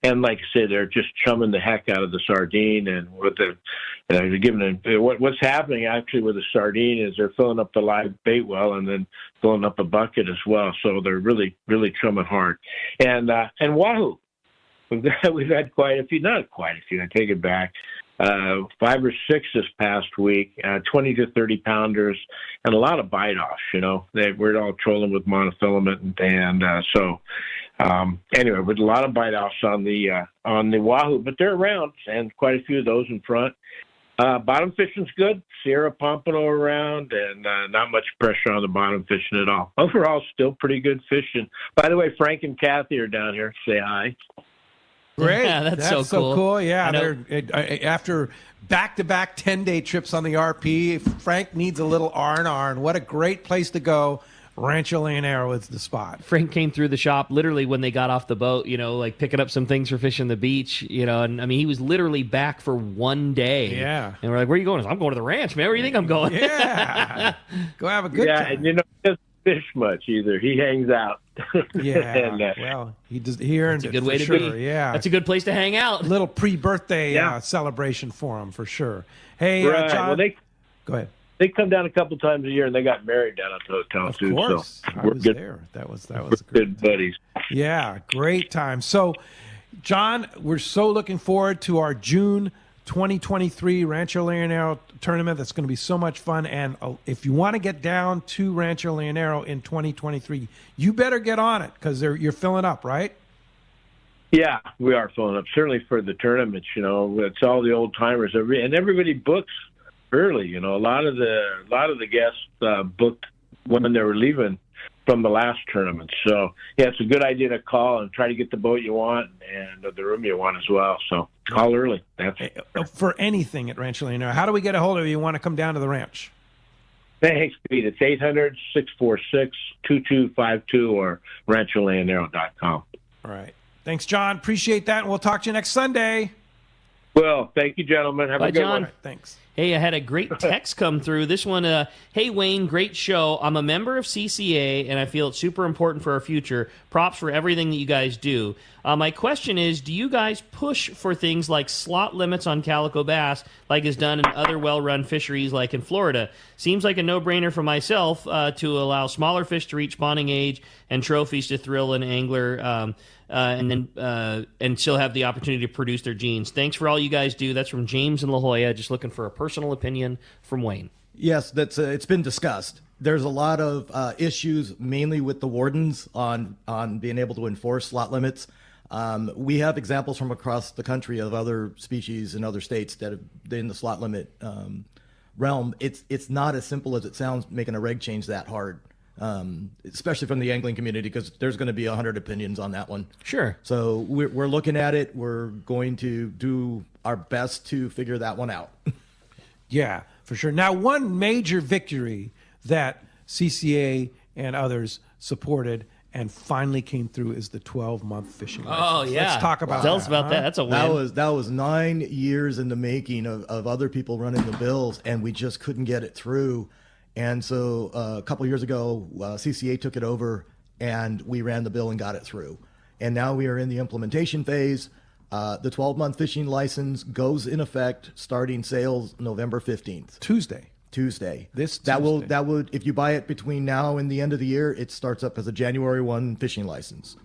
and like I said, they're just chumming the heck out of the sardine. And with what's happening actually with the sardine is they're filling up the live bait well, and then filling up a bucket as well. So they're really, really chumming hard. And wahoo. We've had quite a few, not quite a few, I take it back, 5 or 6 this past week, 20 to 30 pounders, and a lot of bite-offs, We're all trolling with monofilament, anyway, with a lot of bite-offs on the wahoo, but they're around, and quite a few of those in front. Bottom fishing's good. Sierra Pompano around, and not much pressure on the bottom fishing at all. Overall, still pretty good fishing. By the way, Frank and Kathy are down here. Say hi. Great. Yeah, that's so cool. Yeah, they're after back-to-back 10-day trips on the RP. Frank needs a little R&R, and what a great place to go. Rancho Leonero is the spot. Frank came through the shop literally when they got off the boat, like picking up some things for fishing the beach, and I mean, he was literally back for 1 day. Yeah. And we're like, where are you going? I'm going to the ranch, man. Where do you think I'm going? Yeah. Go have a good time. Yeah, and he doesn't fish much either. He hangs out. Yeah. And, well, he earned that's a it good for way sure. to be. Yeah. That's a good place to hang out. Little pre-birthday celebration for him, for sure. Hey, right. John. Well, go ahead. They come down a couple times a year, and they got married down at the hotel too. Of course, so I was there. That was good buddies. Yeah, great time. So, John, we're so looking forward to our June 2023 Rancho Leonero tournament. That's going to be so much fun. And if you want to get down to Rancho Leonero in 2023, you better get on it because you're filling up, right? Yeah, we are filling up. Certainly for the tournaments, it's all the old timers, and everybody books early. A lot of the guests booked when they were leaving from the last tournament. So yeah, it's a good idea to call and try to get the boat you want and the room you want as well. So call early. That's for anything at Rancho Leonero. How do we get a hold of you? You want to come down to the ranch? Thanks, Pete. It's 800-646-2252 or rancholeonero.com. All right. Thanks, John. Appreciate that. And we'll talk to you next Sunday. Well, thank you, gentlemen. Have a good John. one. Right, thanks. Hey, I had a great text come through. This one, hey, Wayne, great show. I'm a member of CCA, and I feel it's super important for our future. Props for everything that you guys do. My question is, do you guys push for things like slot limits on calico bass, like is done in other well-run fisheries like in Florida? Seems like a no-brainer for myself to allow smaller fish to reach spawning age and trophies to thrill an angler and still have the opportunity to produce their genes. Thanks for all you guys do. That's from James in La Jolla. Just looking for a personal opinion from Wayne. Yes, that's it's been discussed. There's a lot of issues, mainly with the wardens on being able to enforce slot limits. We have examples from across the country of other species in other states that have been in the slot limit realm. It's not as simple as it sounds, making a reg change that hard. Especially from the angling community, because there's going to be 100 opinions on that one. Sure. So we're looking at it. We're going to do our best to figure that one out. Yeah, for sure. Now, one major victory that CCA and others supported and finally came through is the 12-month fishing license. Oh, yeah. Let's talk about Tell us about that. That's a win. That was 9 years in the making of other people running the bills, and we just couldn't get it through. And so a couple of years ago, CCA took it over, and we ran the bill and got it through. And now we are in the implementation phase. The 12-month fishing license goes in effect starting sales November 15th. Tuesday. Tuesday. That would if you buy it between now and the end of the year, it starts up as a January 1 fishing license.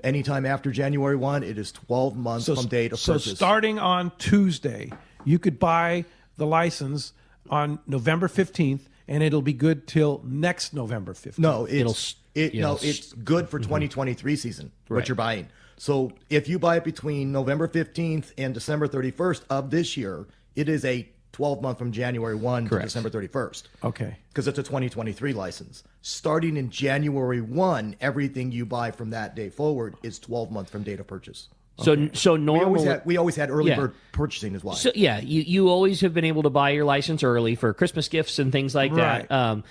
Anytime after January 1, it is 12 months from date of purchase. So starting on Tuesday, you could buy the license on November 15th, and it'll be good till next November 15th. No, it's good for 2023 season, what you're buying. So if you buy it between November 15th and December 31st of this year, it is a 12-month from January 1 to December 31st. Okay. Because it's a 2023 license. Starting in January 1, everything you buy from that day forward is 12 months from date of purchase. Okay. So normally we always had early bird purchasing as well. So you always have been able to buy your license early for Christmas gifts and things like that.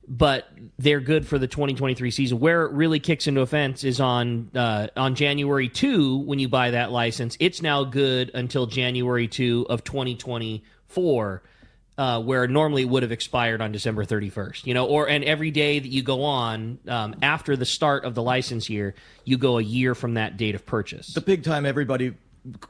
But they're good for the 2023 season. Where it really kicks into offense is on January 2 when you buy that license. It's now good until January 2 of 2024. Where normally it would have expired on December 31st, and every day that you go on after the start of the license year, you go a year from that date of purchase. The big time everybody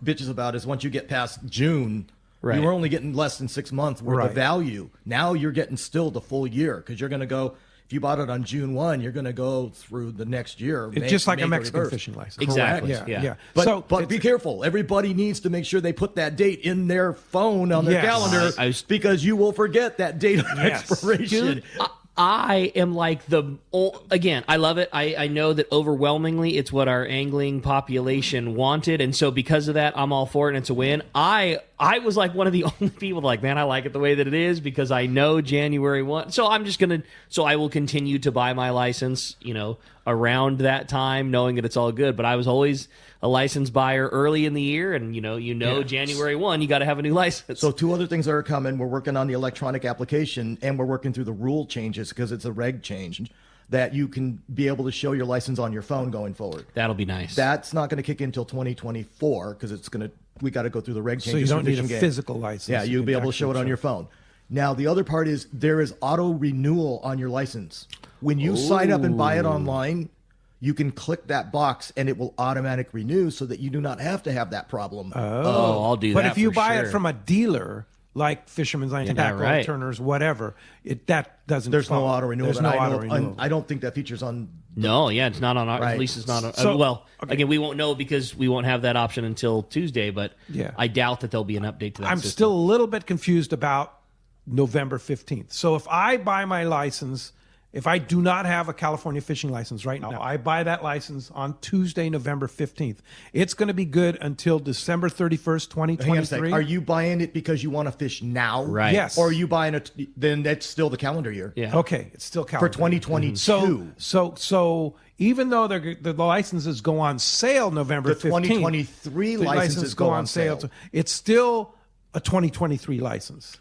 bitches about is once you get past June, you were only getting less than 6 months worth of value. Now you're getting still the full year because you're going to go. If you bought it on June 1, you're going to go through the next year. It's just like May a Mexican 31st. fishing license. Exactly. Yeah. But be careful. Everybody needs to make sure they put that date in their phone on their calendar because you will forget that date of expiration. Dude, I am like again, I love it. I know that overwhelmingly it's what our angling population wanted. And so because of that, I'm all for it and it's a win. I was like one of the only people like, man, I like it the way that it is because I know January 1. So I will continue to buy my license, around that time, knowing that it's all good. But I was always a license buyer early in the year, and January 1, you got to have a new license. So 2 other things that are coming. We're working on the electronic application, and we're working through the rule changes because it's a reg change that you can be able to show your license on your phone going forward. That'll be nice. That's not going to kick in until 2024 because we got to go through the reg changes. So you don't need a physical license. Yeah, you'll be able to show it on your phone. Now, the other part is there is auto renewal on your license. When you sign up and buy it online, you can click that box and it will automatic renew so that you do not have to have that problem. I'll do that. But if you buy it from a dealer like Fisherman's Lane, Tackle, Turner's, whatever, that doesn't. There's no auto renewal. There's no auto renewal. I don't think that feature's on. It's not on. At least it's not on. Again, we won't know because we won't have that option until Tuesday. But I doubt that there'll be an update to that. I'm still a little bit confused about November 15th. So if I buy my license. If I do not have a California fishing license right now, I buy that license on Tuesday, November 15th. It's going to be good until December 31st, 2023. Are you buying it because you want to fish now? Right. Yes. Or are you buying it, then that's still the calendar year. Yeah. Okay, it's still calendar. For 2022. So even though the licenses go on sale November 15th. The 2023 licenses go on sale. It's still a 2023 license.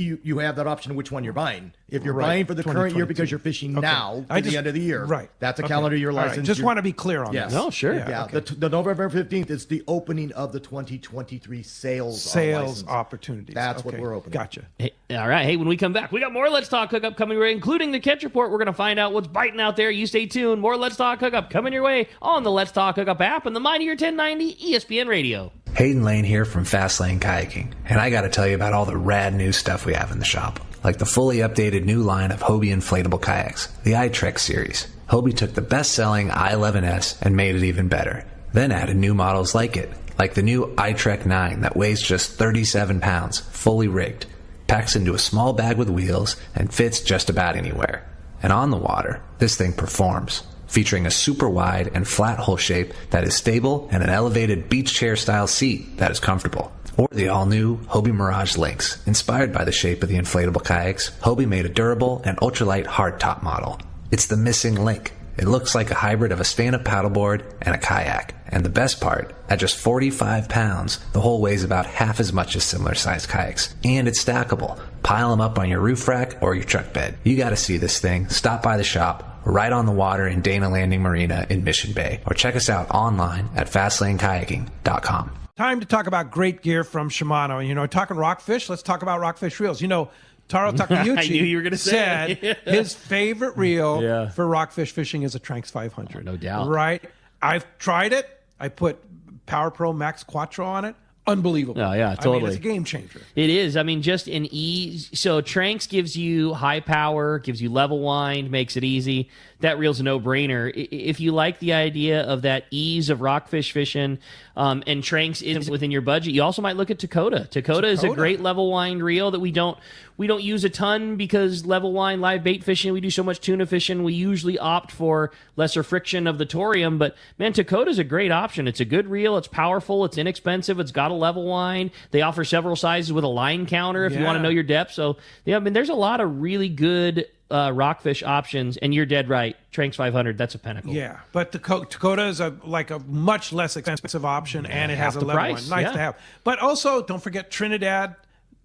You have that option of which one you're buying. If you're buying for the current year because you're fishing now to the end of the year, that's a calendar year license. Right. Just want to be clear on that. No, sure. The November 15th is the opening of the 2023 sales opportunities. That's what we're opening. Gotcha. Hey, all right. Hey, when we come back, we got more Let's Talk Hookup coming your way, including the catch report. We're going to find out what's biting out there. You stay tuned. More Let's Talk Hookup coming your way on the Let's Talk Hookup app and the Mightier 1090 ESPN Radio. Hayden Lane here from Fast Lane Kayaking, and I got to tell you about all the rad new stuff we have in the shop. Like the fully updated new line of Hobie inflatable kayaks, the iTrek series. Hobie took the best-selling i11S and made it even better. Then added new models like it, like the new iTrek 9 that weighs just 37 pounds, fully rigged, packs into a small bag with wheels, and fits just about anywhere. And on the water, this thing performs, featuring a super wide and flat hull shape that is stable and an elevated beach chair style seat that is comfortable. Or the all-new Hobie Mirage Lynx. Inspired by the shape of the inflatable kayaks, Hobie made a durable and ultralight hardtop model. It's the missing link. It looks like a hybrid of a stand-up paddleboard and a kayak. And the best part, at just 45 pounds, the hull weighs about half as much as similar-sized kayaks. And it's stackable. Pile them up on your roof rack or your truck bed. You gotta see this thing. Stop by the shop, right on the water in Dana Landing Marina in Mission Bay. Or check us out online at FastlaneKayaking.com. Time to talk about great gear from Shimano. Talking rockfish, let's talk about rockfish reels. Taro Takeuchi I knew you were gonna say. said his favorite reel for rockfish fishing is a Tranx 500. Oh, no doubt. Right? I've tried it. I put Power Pro Max Quattro on it. unbelievable. Oh, yeah, totally. I mean, it's a game changer. It is. I mean, just in ease. So Tranks gives you high power, gives you level wind, makes it easy. That reel's a no-brainer. If you like the idea of that ease of rockfish fishing, and Tranks isn't within your budget, you also might look at Kotow. Kotow is a great level wind reel that we don't use a ton because level wind live bait fishing, we do so much tuna fishing, we usually opt for lesser friction of the Torium. But man, Kotow is a great option. It's a good reel. It's powerful. It's inexpensive. It's got a level wind. They offer several sizes with a line counter if you want to know your depth. So yeah, I mean, there's a lot of really good rockfish options, and you're dead right. Tranks 500, that's a pinnacle. Yeah, but the Kotow is a much less expensive option, and it has a level one. Nice to have. But also, don't forget Trinidad,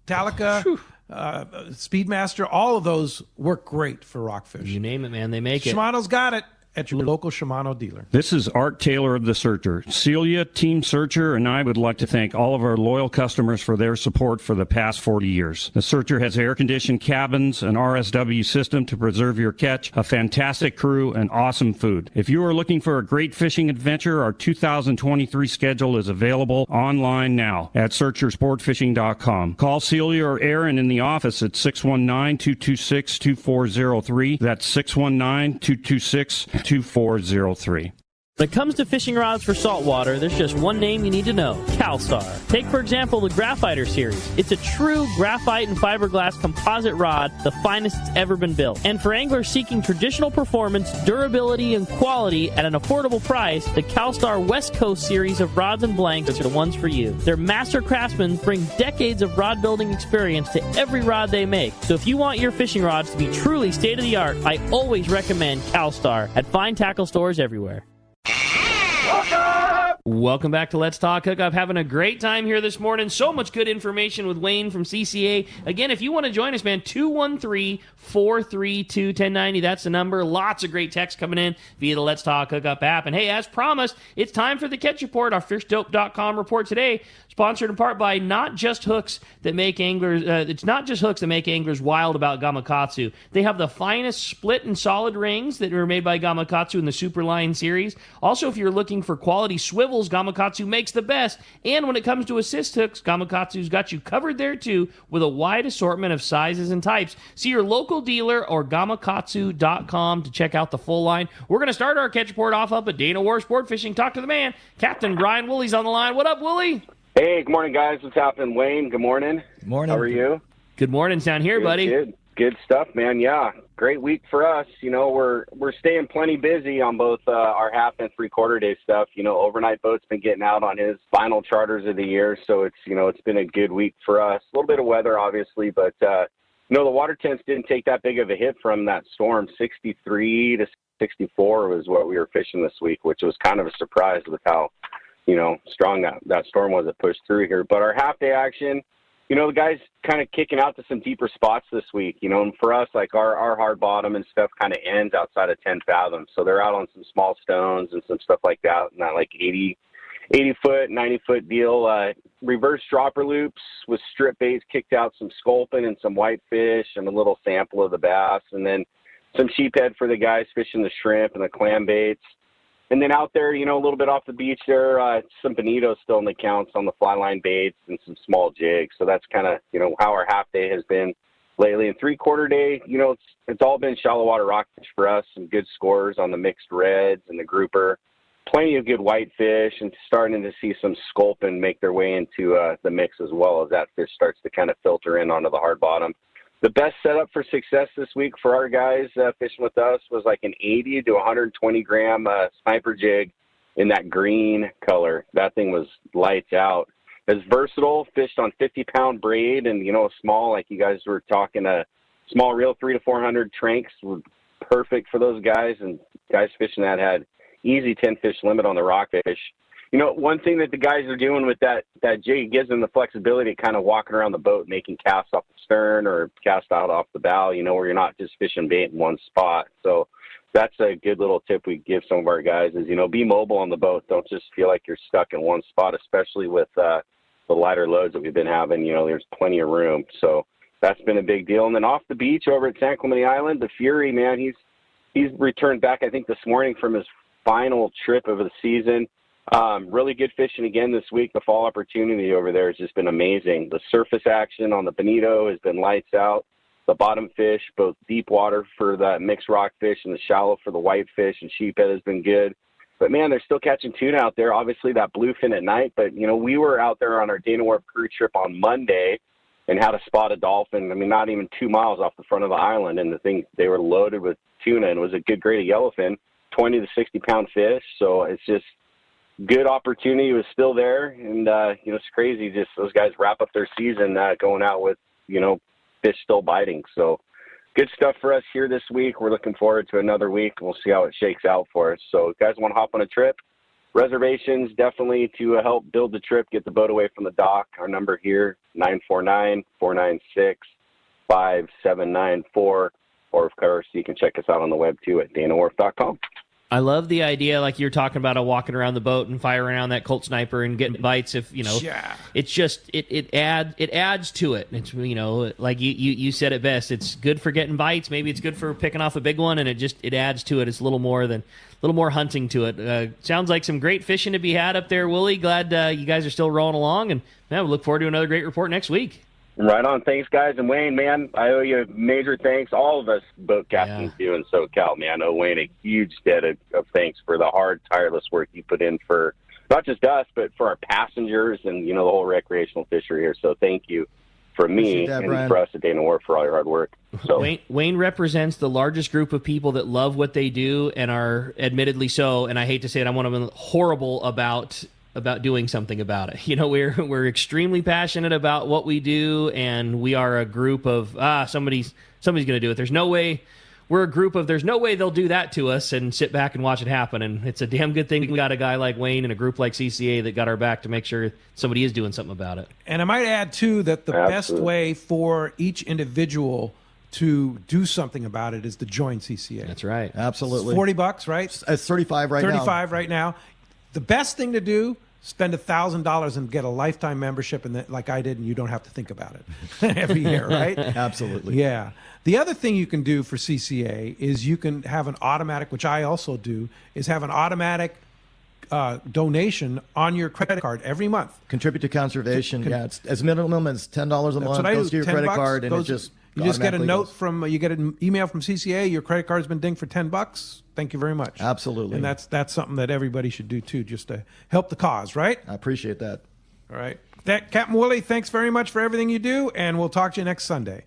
Talica, Speedmaster. All of those work great for rockfish. You name it, man. They make it. Shimano's got it at your local Shimano dealer. This is Art Taylor of The Searcher. Celia, Team Searcher, and I would like to thank all of our loyal customers for their support for the past 40 years. The Searcher has air-conditioned cabins, an RSW system to preserve your catch, a fantastic crew, and awesome food. If you are looking for a great fishing adventure, our 2023 schedule is available online now at searchersportfishing.com. Call Celia or Aaron in the office at 619-226-2403. That's 619-226-2403. 2403. When it comes to fishing rods for saltwater, there's just one name you need to know, CalStar. Take, for example, the Graphiter series. It's a true graphite and fiberglass composite rod, the finest it's ever been built. And for anglers seeking traditional performance, durability, and quality at an affordable price, the CalStar West Coast series of rods and blanks are the ones for you. Their master craftsmen bring decades of rod building experience to every rod they make. So if you want your fishing rods to be truly state-of-the-art, I always recommend CalStar at fine tackle stores everywhere. Welcome back to Let's Talk Hookup. Having a great time here this morning. So much good information with Wayne from CCA. Again, if you want to join us, man, 213-432-1090. That's the number. Lots of great text coming in via the Let's Talk Hookup app. And hey, as promised, it's time for the Catch Report, our fishdope.com report today, sponsored in part by Not Just Hooks that make anglers. It's not just hooks that make anglers wild about Gamakatsu. They have the finest split and solid rings that are made by Gamakatsu in the Superline series. Also, if you're looking for quality swivels, Gamakatsu makes the best. And when it comes to assist hooks, Gamakatsu's got you covered there too, with a wide assortment of sizes and types. See your local dealer or gamakatsu.com to check out the full line. We're going to start our Catch Report off up at Dana War Sport Fishing. Talk to the man, Captain Brian Woolley's on the line. What up, Woolley? Hey, good morning, guys. What's happening? Wayne, good morning. Good morning. How are you? Good morning. Down here, buddy. Good stuff, man. Yeah, great week for us. You know, we're staying plenty busy on both our half and 3/4 day stuff. You know, Overnight Boat's been getting out on his final charters of the year, so it's been a good week for us. A little bit of weather, obviously, but the water temps didn't take that big of a hit from that storm. 63 to 64 was what we were fishing this week, which was kind of a surprise with how strong that storm was that pushed through here. But our half day action, the guys kind of kicking out to some deeper spots this week, and for us, like our hard bottom and stuff kind of ends outside of 10 fathoms. So they're out on some small stones and some stuff like that, and that like 80 foot, 90 foot deal. Reverse dropper loops with strip baits kicked out some sculpin and some whitefish and a little sample of the bass, and then some sheephead for the guys fishing the shrimp and the clam baits. And then out there, a little bit off the beach there, some bonito still in the counts on the fly line baits and some small jigs. So that's kind of, how our half day has been lately. And 3/4 day, it's all been shallow water rockfish for us. Some good scores on the mixed reds and the grouper. Plenty of good whitefish, and starting to see some sculpin make their way into the mix as well as that fish starts to kind of filter in onto the hard bottom. The best setup for success this week for our guys fishing with us was like an 80 to 120 gram sniper jig in that green color. That thing was lights out. It's versatile, fished on 50-pound braid, and small, like you guys were talking, a small reel, 300 to 400 tranks were perfect for those guys. And guys fishing that had easy 10 fish limit on the rockfish. One thing that the guys are doing with that jig gives them the flexibility to kind of walking around the boat, making casts off the stern or cast out off the bow, where you're not just fishing bait in one spot. So that's a good little tip we give some of our guys is, be mobile on the boat. Don't just feel like you're stuck in one spot, especially with the lighter loads that we've been having. There's plenty of room. So that's been a big deal. And then off the beach over at San Clemente Island, the Fury, man, he's returned back, I think, this morning from his final trip of the season. Really good fishing again this week. The fall opportunity over there has just been amazing. The surface action on the bonito has been lights out. The bottom fish, both deep water for the mixed rockfish and the shallow for the whitefish and sheephead has been good. But, man, they're still catching tuna out there. Obviously, that bluefin at night. But, we were out there on our Dana Wharf cruise trip on Monday and had to spot a dolphin, not even 2 miles off the front of the island. And they were loaded with tuna, and it was a good grade of yellowfin, 20 to 60-pound fish. So it's just good opportunity. It was still there. And, it's crazy just those guys wrap up their season going out with, fish still biting. So good stuff for us here this week. We're looking forward to another week. We'll see how it shakes out for us. So if you guys want to hop on a trip, reservations definitely to help build the trip, get the boat away from the dock. Our number here, 949-496-5794. Or, of course, you can check us out on the web, too, at danawharf.com. I love the idea, like you're talking about, of walking around the boat and firing around that Colt sniper and getting bites. If it's just it adds to it. It's like you said it best. It's good for getting bites. Maybe it's good for picking off a big one, and it adds to it. It's a little more hunting to it. Sounds like some great fishing to be had up there, Willie. Glad you guys are still rolling along, and we look forward to another great report next week. Right on. Thanks, guys. And Wayne, man, I owe you a major thanks. All of us boat captains do in SoCal, man. I owe Wayne a huge debt of thanks for the hard, tireless work you put in for not just us, but for our passengers and, the whole recreational fishery here. So thank you for me and Brian. for us at Dana Wharf for all your hard work. So Wayne represents the largest group of people that love what they do and are admittedly so, and I hate to say it, I'm one of them, horrible about doing something about it. We're extremely passionate about what we do, and we are a group of somebody's going to do it. There's no way they'll do that to us and sit back and watch it happen. And it's a damn good thing we got a guy like Wayne and a group like CCA that got our back to make sure somebody is doing something about it. And I might add too that the best way for each individual to do something about it is to join CCA. That's right. Absolutely. It's $40, right? It's $35 right now. $35 right now. The best thing to do, spend $1,000 and get a lifetime membership, and like I did, and you don't have to think about it every year, right? Absolutely. Yeah. The other thing you can do for CCA is you can have an automatic, which I also do, is have an automatic donation on your credit card every month. Contribute to conservation. It's as minimum as $10 a month. Goes to your credit card, and it just you just get a note you get an email from CCA. Your credit card's been dinged for $10. Thank you very much. Absolutely. And that's something that everybody should do too, just to help the cause, right? I appreciate that. All right, Captain Willie, thanks very much for everything you do, and we'll talk to you next Sunday.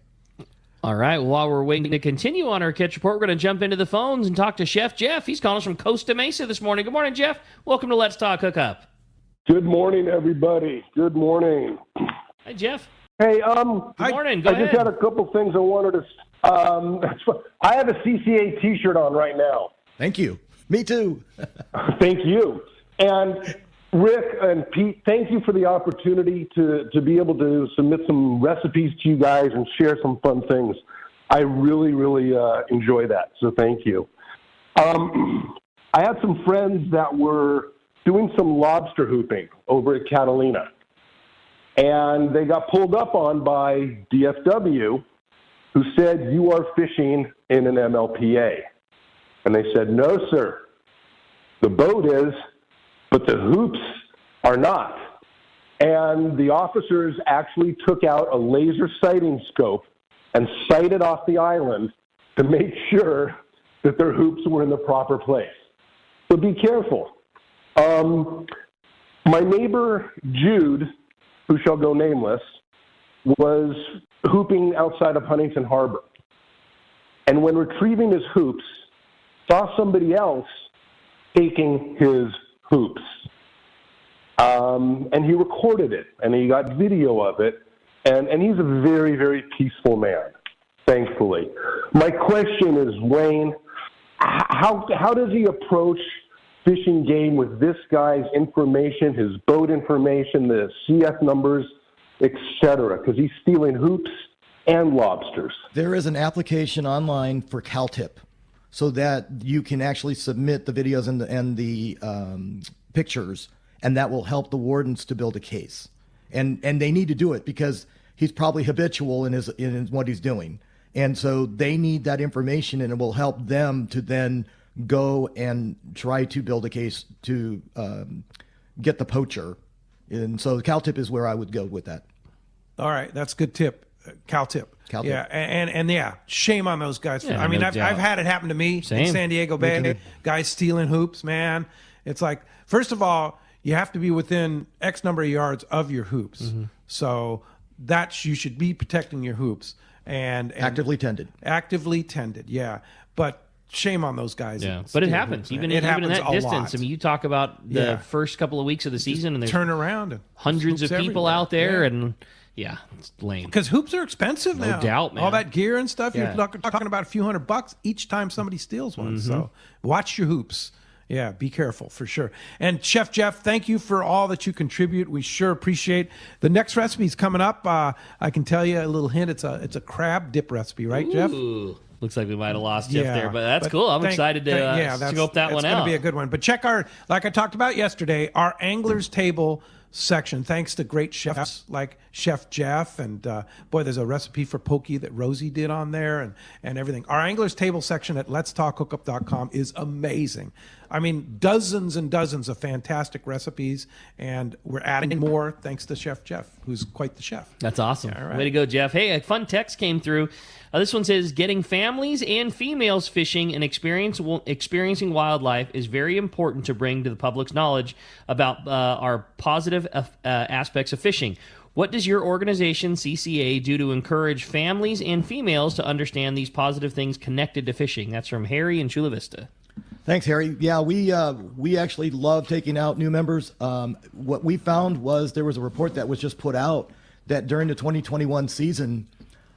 All right, well, while we're waiting to continue on our catch report, we're going to jump into the phones and talk to Chef Jeff. He's calling us from Costa Mesa this morning. Good morning, Jeff. Welcome to Let's Talk Hookup. Good morning, everybody. Good morning. Hi, Jeff. Hey, good morning. Go I ahead. just had a couple things I wanted to. I have a CCA T-shirt on right now. Thank you. Me too. Thank you. And Rick and Pete, thank you for the opportunity to be able to submit some recipes to you guys and share some fun things. I really, really enjoy that. So thank you. I had some friends that were doing some lobster hooping over at Catalina. And they got pulled up on by DFW, who said, "You are fishing in an MLPA." And they said, "No, sir. The boat is, but the hoops are not." And the officers actually took out a laser sighting scope and sighted off the island to make sure that their hoops were in the proper place. So be careful. My neighbor, Jude, who shall go nameless, was hooping outside of Huntington Harbor. And when retrieving his hoops, saw somebody else taking his hoops. And he recorded it, and he got video of it. And he's a very, very peaceful man, thankfully. My question is, Wayne, how does he approach fishing game with this guy's information, his boat information, the CF numbers, etc.? Because he's stealing hoops and lobsters. There is an application online for CalTip so that you can actually submit the videos and the pictures, and that will help the wardens to build a case. And they need to do it because he's probably habitual in what he's doing. And so they need that information, and it will help them to then go and try to build a case to get the poacher. And so the cow tip is where I would go with that. All right, that's a good tip. Cow tip. Cow tip. Yeah, and yeah, shame on those guys. Yeah, I mean, no I've doubt. had it happen to me Same. in San Diego Bay. Guys stealing hoops, man. It's like, first of all, you have to be within X number of yards of your hoops. Mm-hmm. So you should be protecting your hoops and Actively tended. Actively tended, yeah. But shame on those guys. Yeah, but it happens. Even in that distance. Lot. I mean, you talk about the first couple of weeks of the season, and there's turn around and hundreds of hoops people everywhere. out there, Yeah. and yeah, it's lame. Because hoops are expensive now. No doubt, man. All that gear and stuff. Yeah. You're talking about a few $100 each time somebody steals one. Mm-hmm. So watch your hoops. Yeah, be careful for sure. And Chef Jeff, thank you for all that you contribute. We sure appreciate. The next recipe's coming up. I can tell you a little hint. It's a crab dip recipe, right, Jeff? Ooh, looks like we might have lost Jeff there, but that's cool. I'm excited to scope that one out. It's going to be a good one. But check like I talked about yesterday, our Angler's Table section. Thanks to great chefs like Chef Jeff, and boy, there's a recipe for poke that Rosie did on there, and everything. Our Angler's Table section at letstalkhookup.com is amazing. I mean, dozens and dozens of fantastic recipes, and we're adding more thanks to Chef Jeff, who's quite the chef. That's awesome. All right. Way to go, Jeff. Hey, a fun text came through. This one says, getting families and females fishing and experiencing wildlife is very important to bring to the public's knowledge about our positive aspects of fishing. What does your organization, CCA, do to encourage families and females to understand these positive things connected to fishing? That's from Harry in Chula Vista. Thanks, Harry. Yeah, we actually love taking out new members. What we found was there was a report that was just put out that during the 2021 season,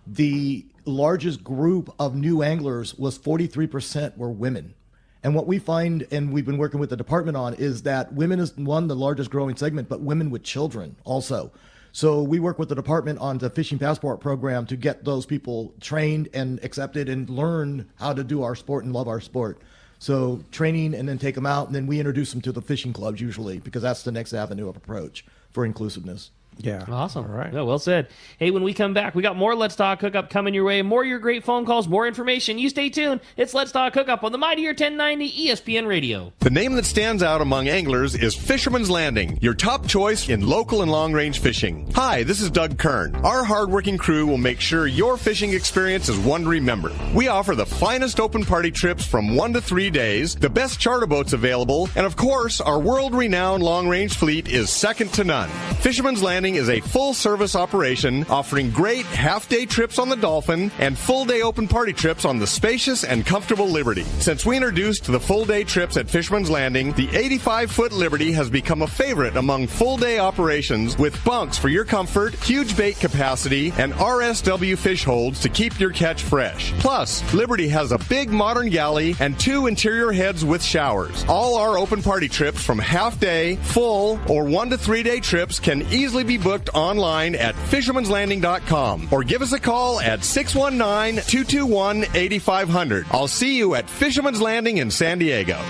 the largest group of new anglers was 43% were women. And what we find, and we've been working with the department on, is that women is the largest growing segment, but women with children also. So we work with the department on the Fishing Passport program to get those people trained and accepted and learn how to do our sport and love our sport. So training and then take them out, and then we introduce them to the fishing clubs usually, because that's the next avenue of approach for inclusiveness. Yeah. Awesome. All right. Yeah, well said. Hey, when we come back, we got more Let's Talk Hookup coming your way. More of your great phone calls, more information. You stay tuned. It's Let's Talk Hookup on the Mightier 1090 ESPN Radio. The name that stands out among anglers is Fisherman's Landing, your top choice in local and long-range fishing. Hi, this is Doug Kern. Our hardworking crew will make sure your fishing experience is one to remember. We offer the finest open party trips from 1 to 3 days, the best charter boats available, and of course, our world-renowned long-range fleet is second to none. Fisherman's Landing is a full-service operation offering great half-day trips on the Dolphin and full-day open party trips on the spacious and comfortable Liberty. Since we introduced the full-day trips at Fisherman's Landing, the 85-foot Liberty has become a favorite among full-day operations with bunks for your comfort, huge bait capacity, and RSW fish holds to keep your catch fresh. Plus, Liberty has a big modern galley and 2 interior heads with showers. All our open party trips from half-day, full, or 1 to 3 day trips can easily be booked online at fishermanslanding.com or give us a call at 619-221-8500. I'll see you at Fisherman's Landing in San Diego.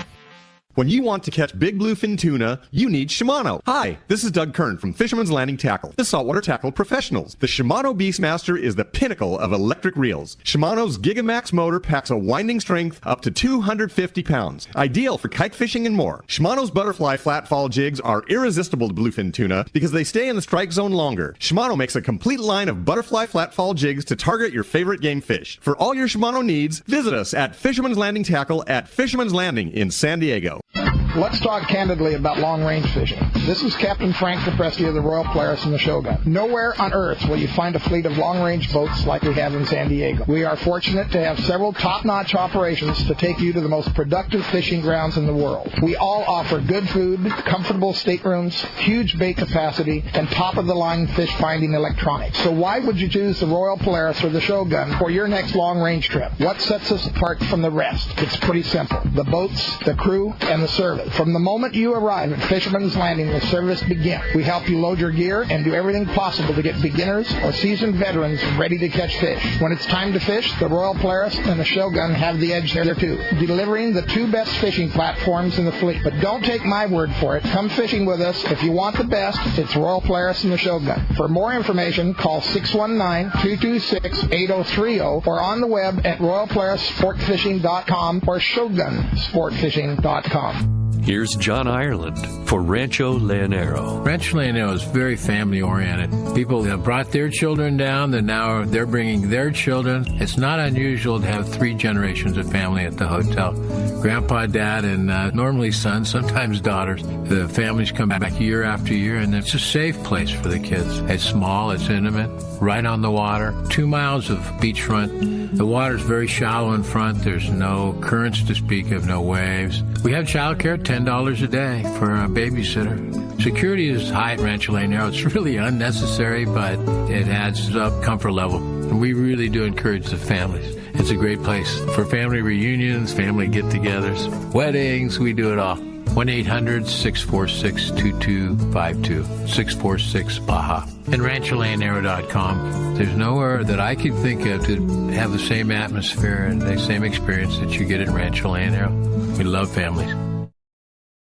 When you want to catch big bluefin tuna, you need Shimano. Hi, this is Doug Kern from Fisherman's Landing Tackle, the saltwater tackle professionals. The Shimano Beastmaster is the pinnacle of electric reels. Shimano's Gigamax motor packs a winding strength up to 250 pounds, ideal for kite fishing and more. Shimano's butterfly flatfall jigs are irresistible to bluefin tuna because they stay in the strike zone longer. Shimano makes a complete line of butterfly flatfall jigs to target your favorite game fish. For all your Shimano needs, visit us at Fisherman's Landing Tackle at Fisherman's Landing in San Diego. Let's talk candidly about long-range fishing. This is Captain Frank Capresti of the Royal Polaris and the Shogun. Nowhere on Earth will you find a fleet of long-range boats like we have in San Diego. We are fortunate to have several top-notch operations to take you to the most productive fishing grounds in the world. We all offer good food, comfortable staterooms, huge bait capacity, and top-of-the-line fish-finding electronics. So why would you choose the Royal Polaris or the Shogun for your next long-range trip? What sets us apart from the rest? It's pretty simple. The boats, the crew, and the service. From the moment you arrive at Fisherman's Landing, the service begins. We help you load your gear and do everything possible to get beginners or seasoned veterans ready to catch fish. When it's time to fish, the Royal Polaris and the Shogun have the edge there too, delivering the 2 best fishing platforms in the fleet. But don't take my word for it. Come fishing with us. If you want the best, it's Royal Polaris and the Shogun. For more information, call 619-226-8030 or on the web at royalpolarissportfishing.com or shogunsportfishing.com. Here's John Ireland for Rancho Leonero. Rancho Leonero is very family-oriented. People have brought their children down, and now they're bringing their children. It's not unusual to have 3 generations of family at the hotel. Grandpa, Dad, and normally sons, sometimes daughters. The families come back year after year, and it's a safe place for the kids. It's small, it's intimate, right on the water, 2 miles of beachfront. The water's very shallow in front. There's no currents to speak of, no waves. We have childcare, $10 a day for a babysitter. Security is high at Rancho Leonero. It's really unnecessary, but it adds up comfort level. And we really do encourage the families. It's a great place for family reunions, family get-togethers, weddings. We do it all. 1-800-646-2252, 646-BAJA. And RanchoLeonero.com. There's nowhere that I could think of to have the same atmosphere and the same experience that you get at Rancho Leonero. We love families.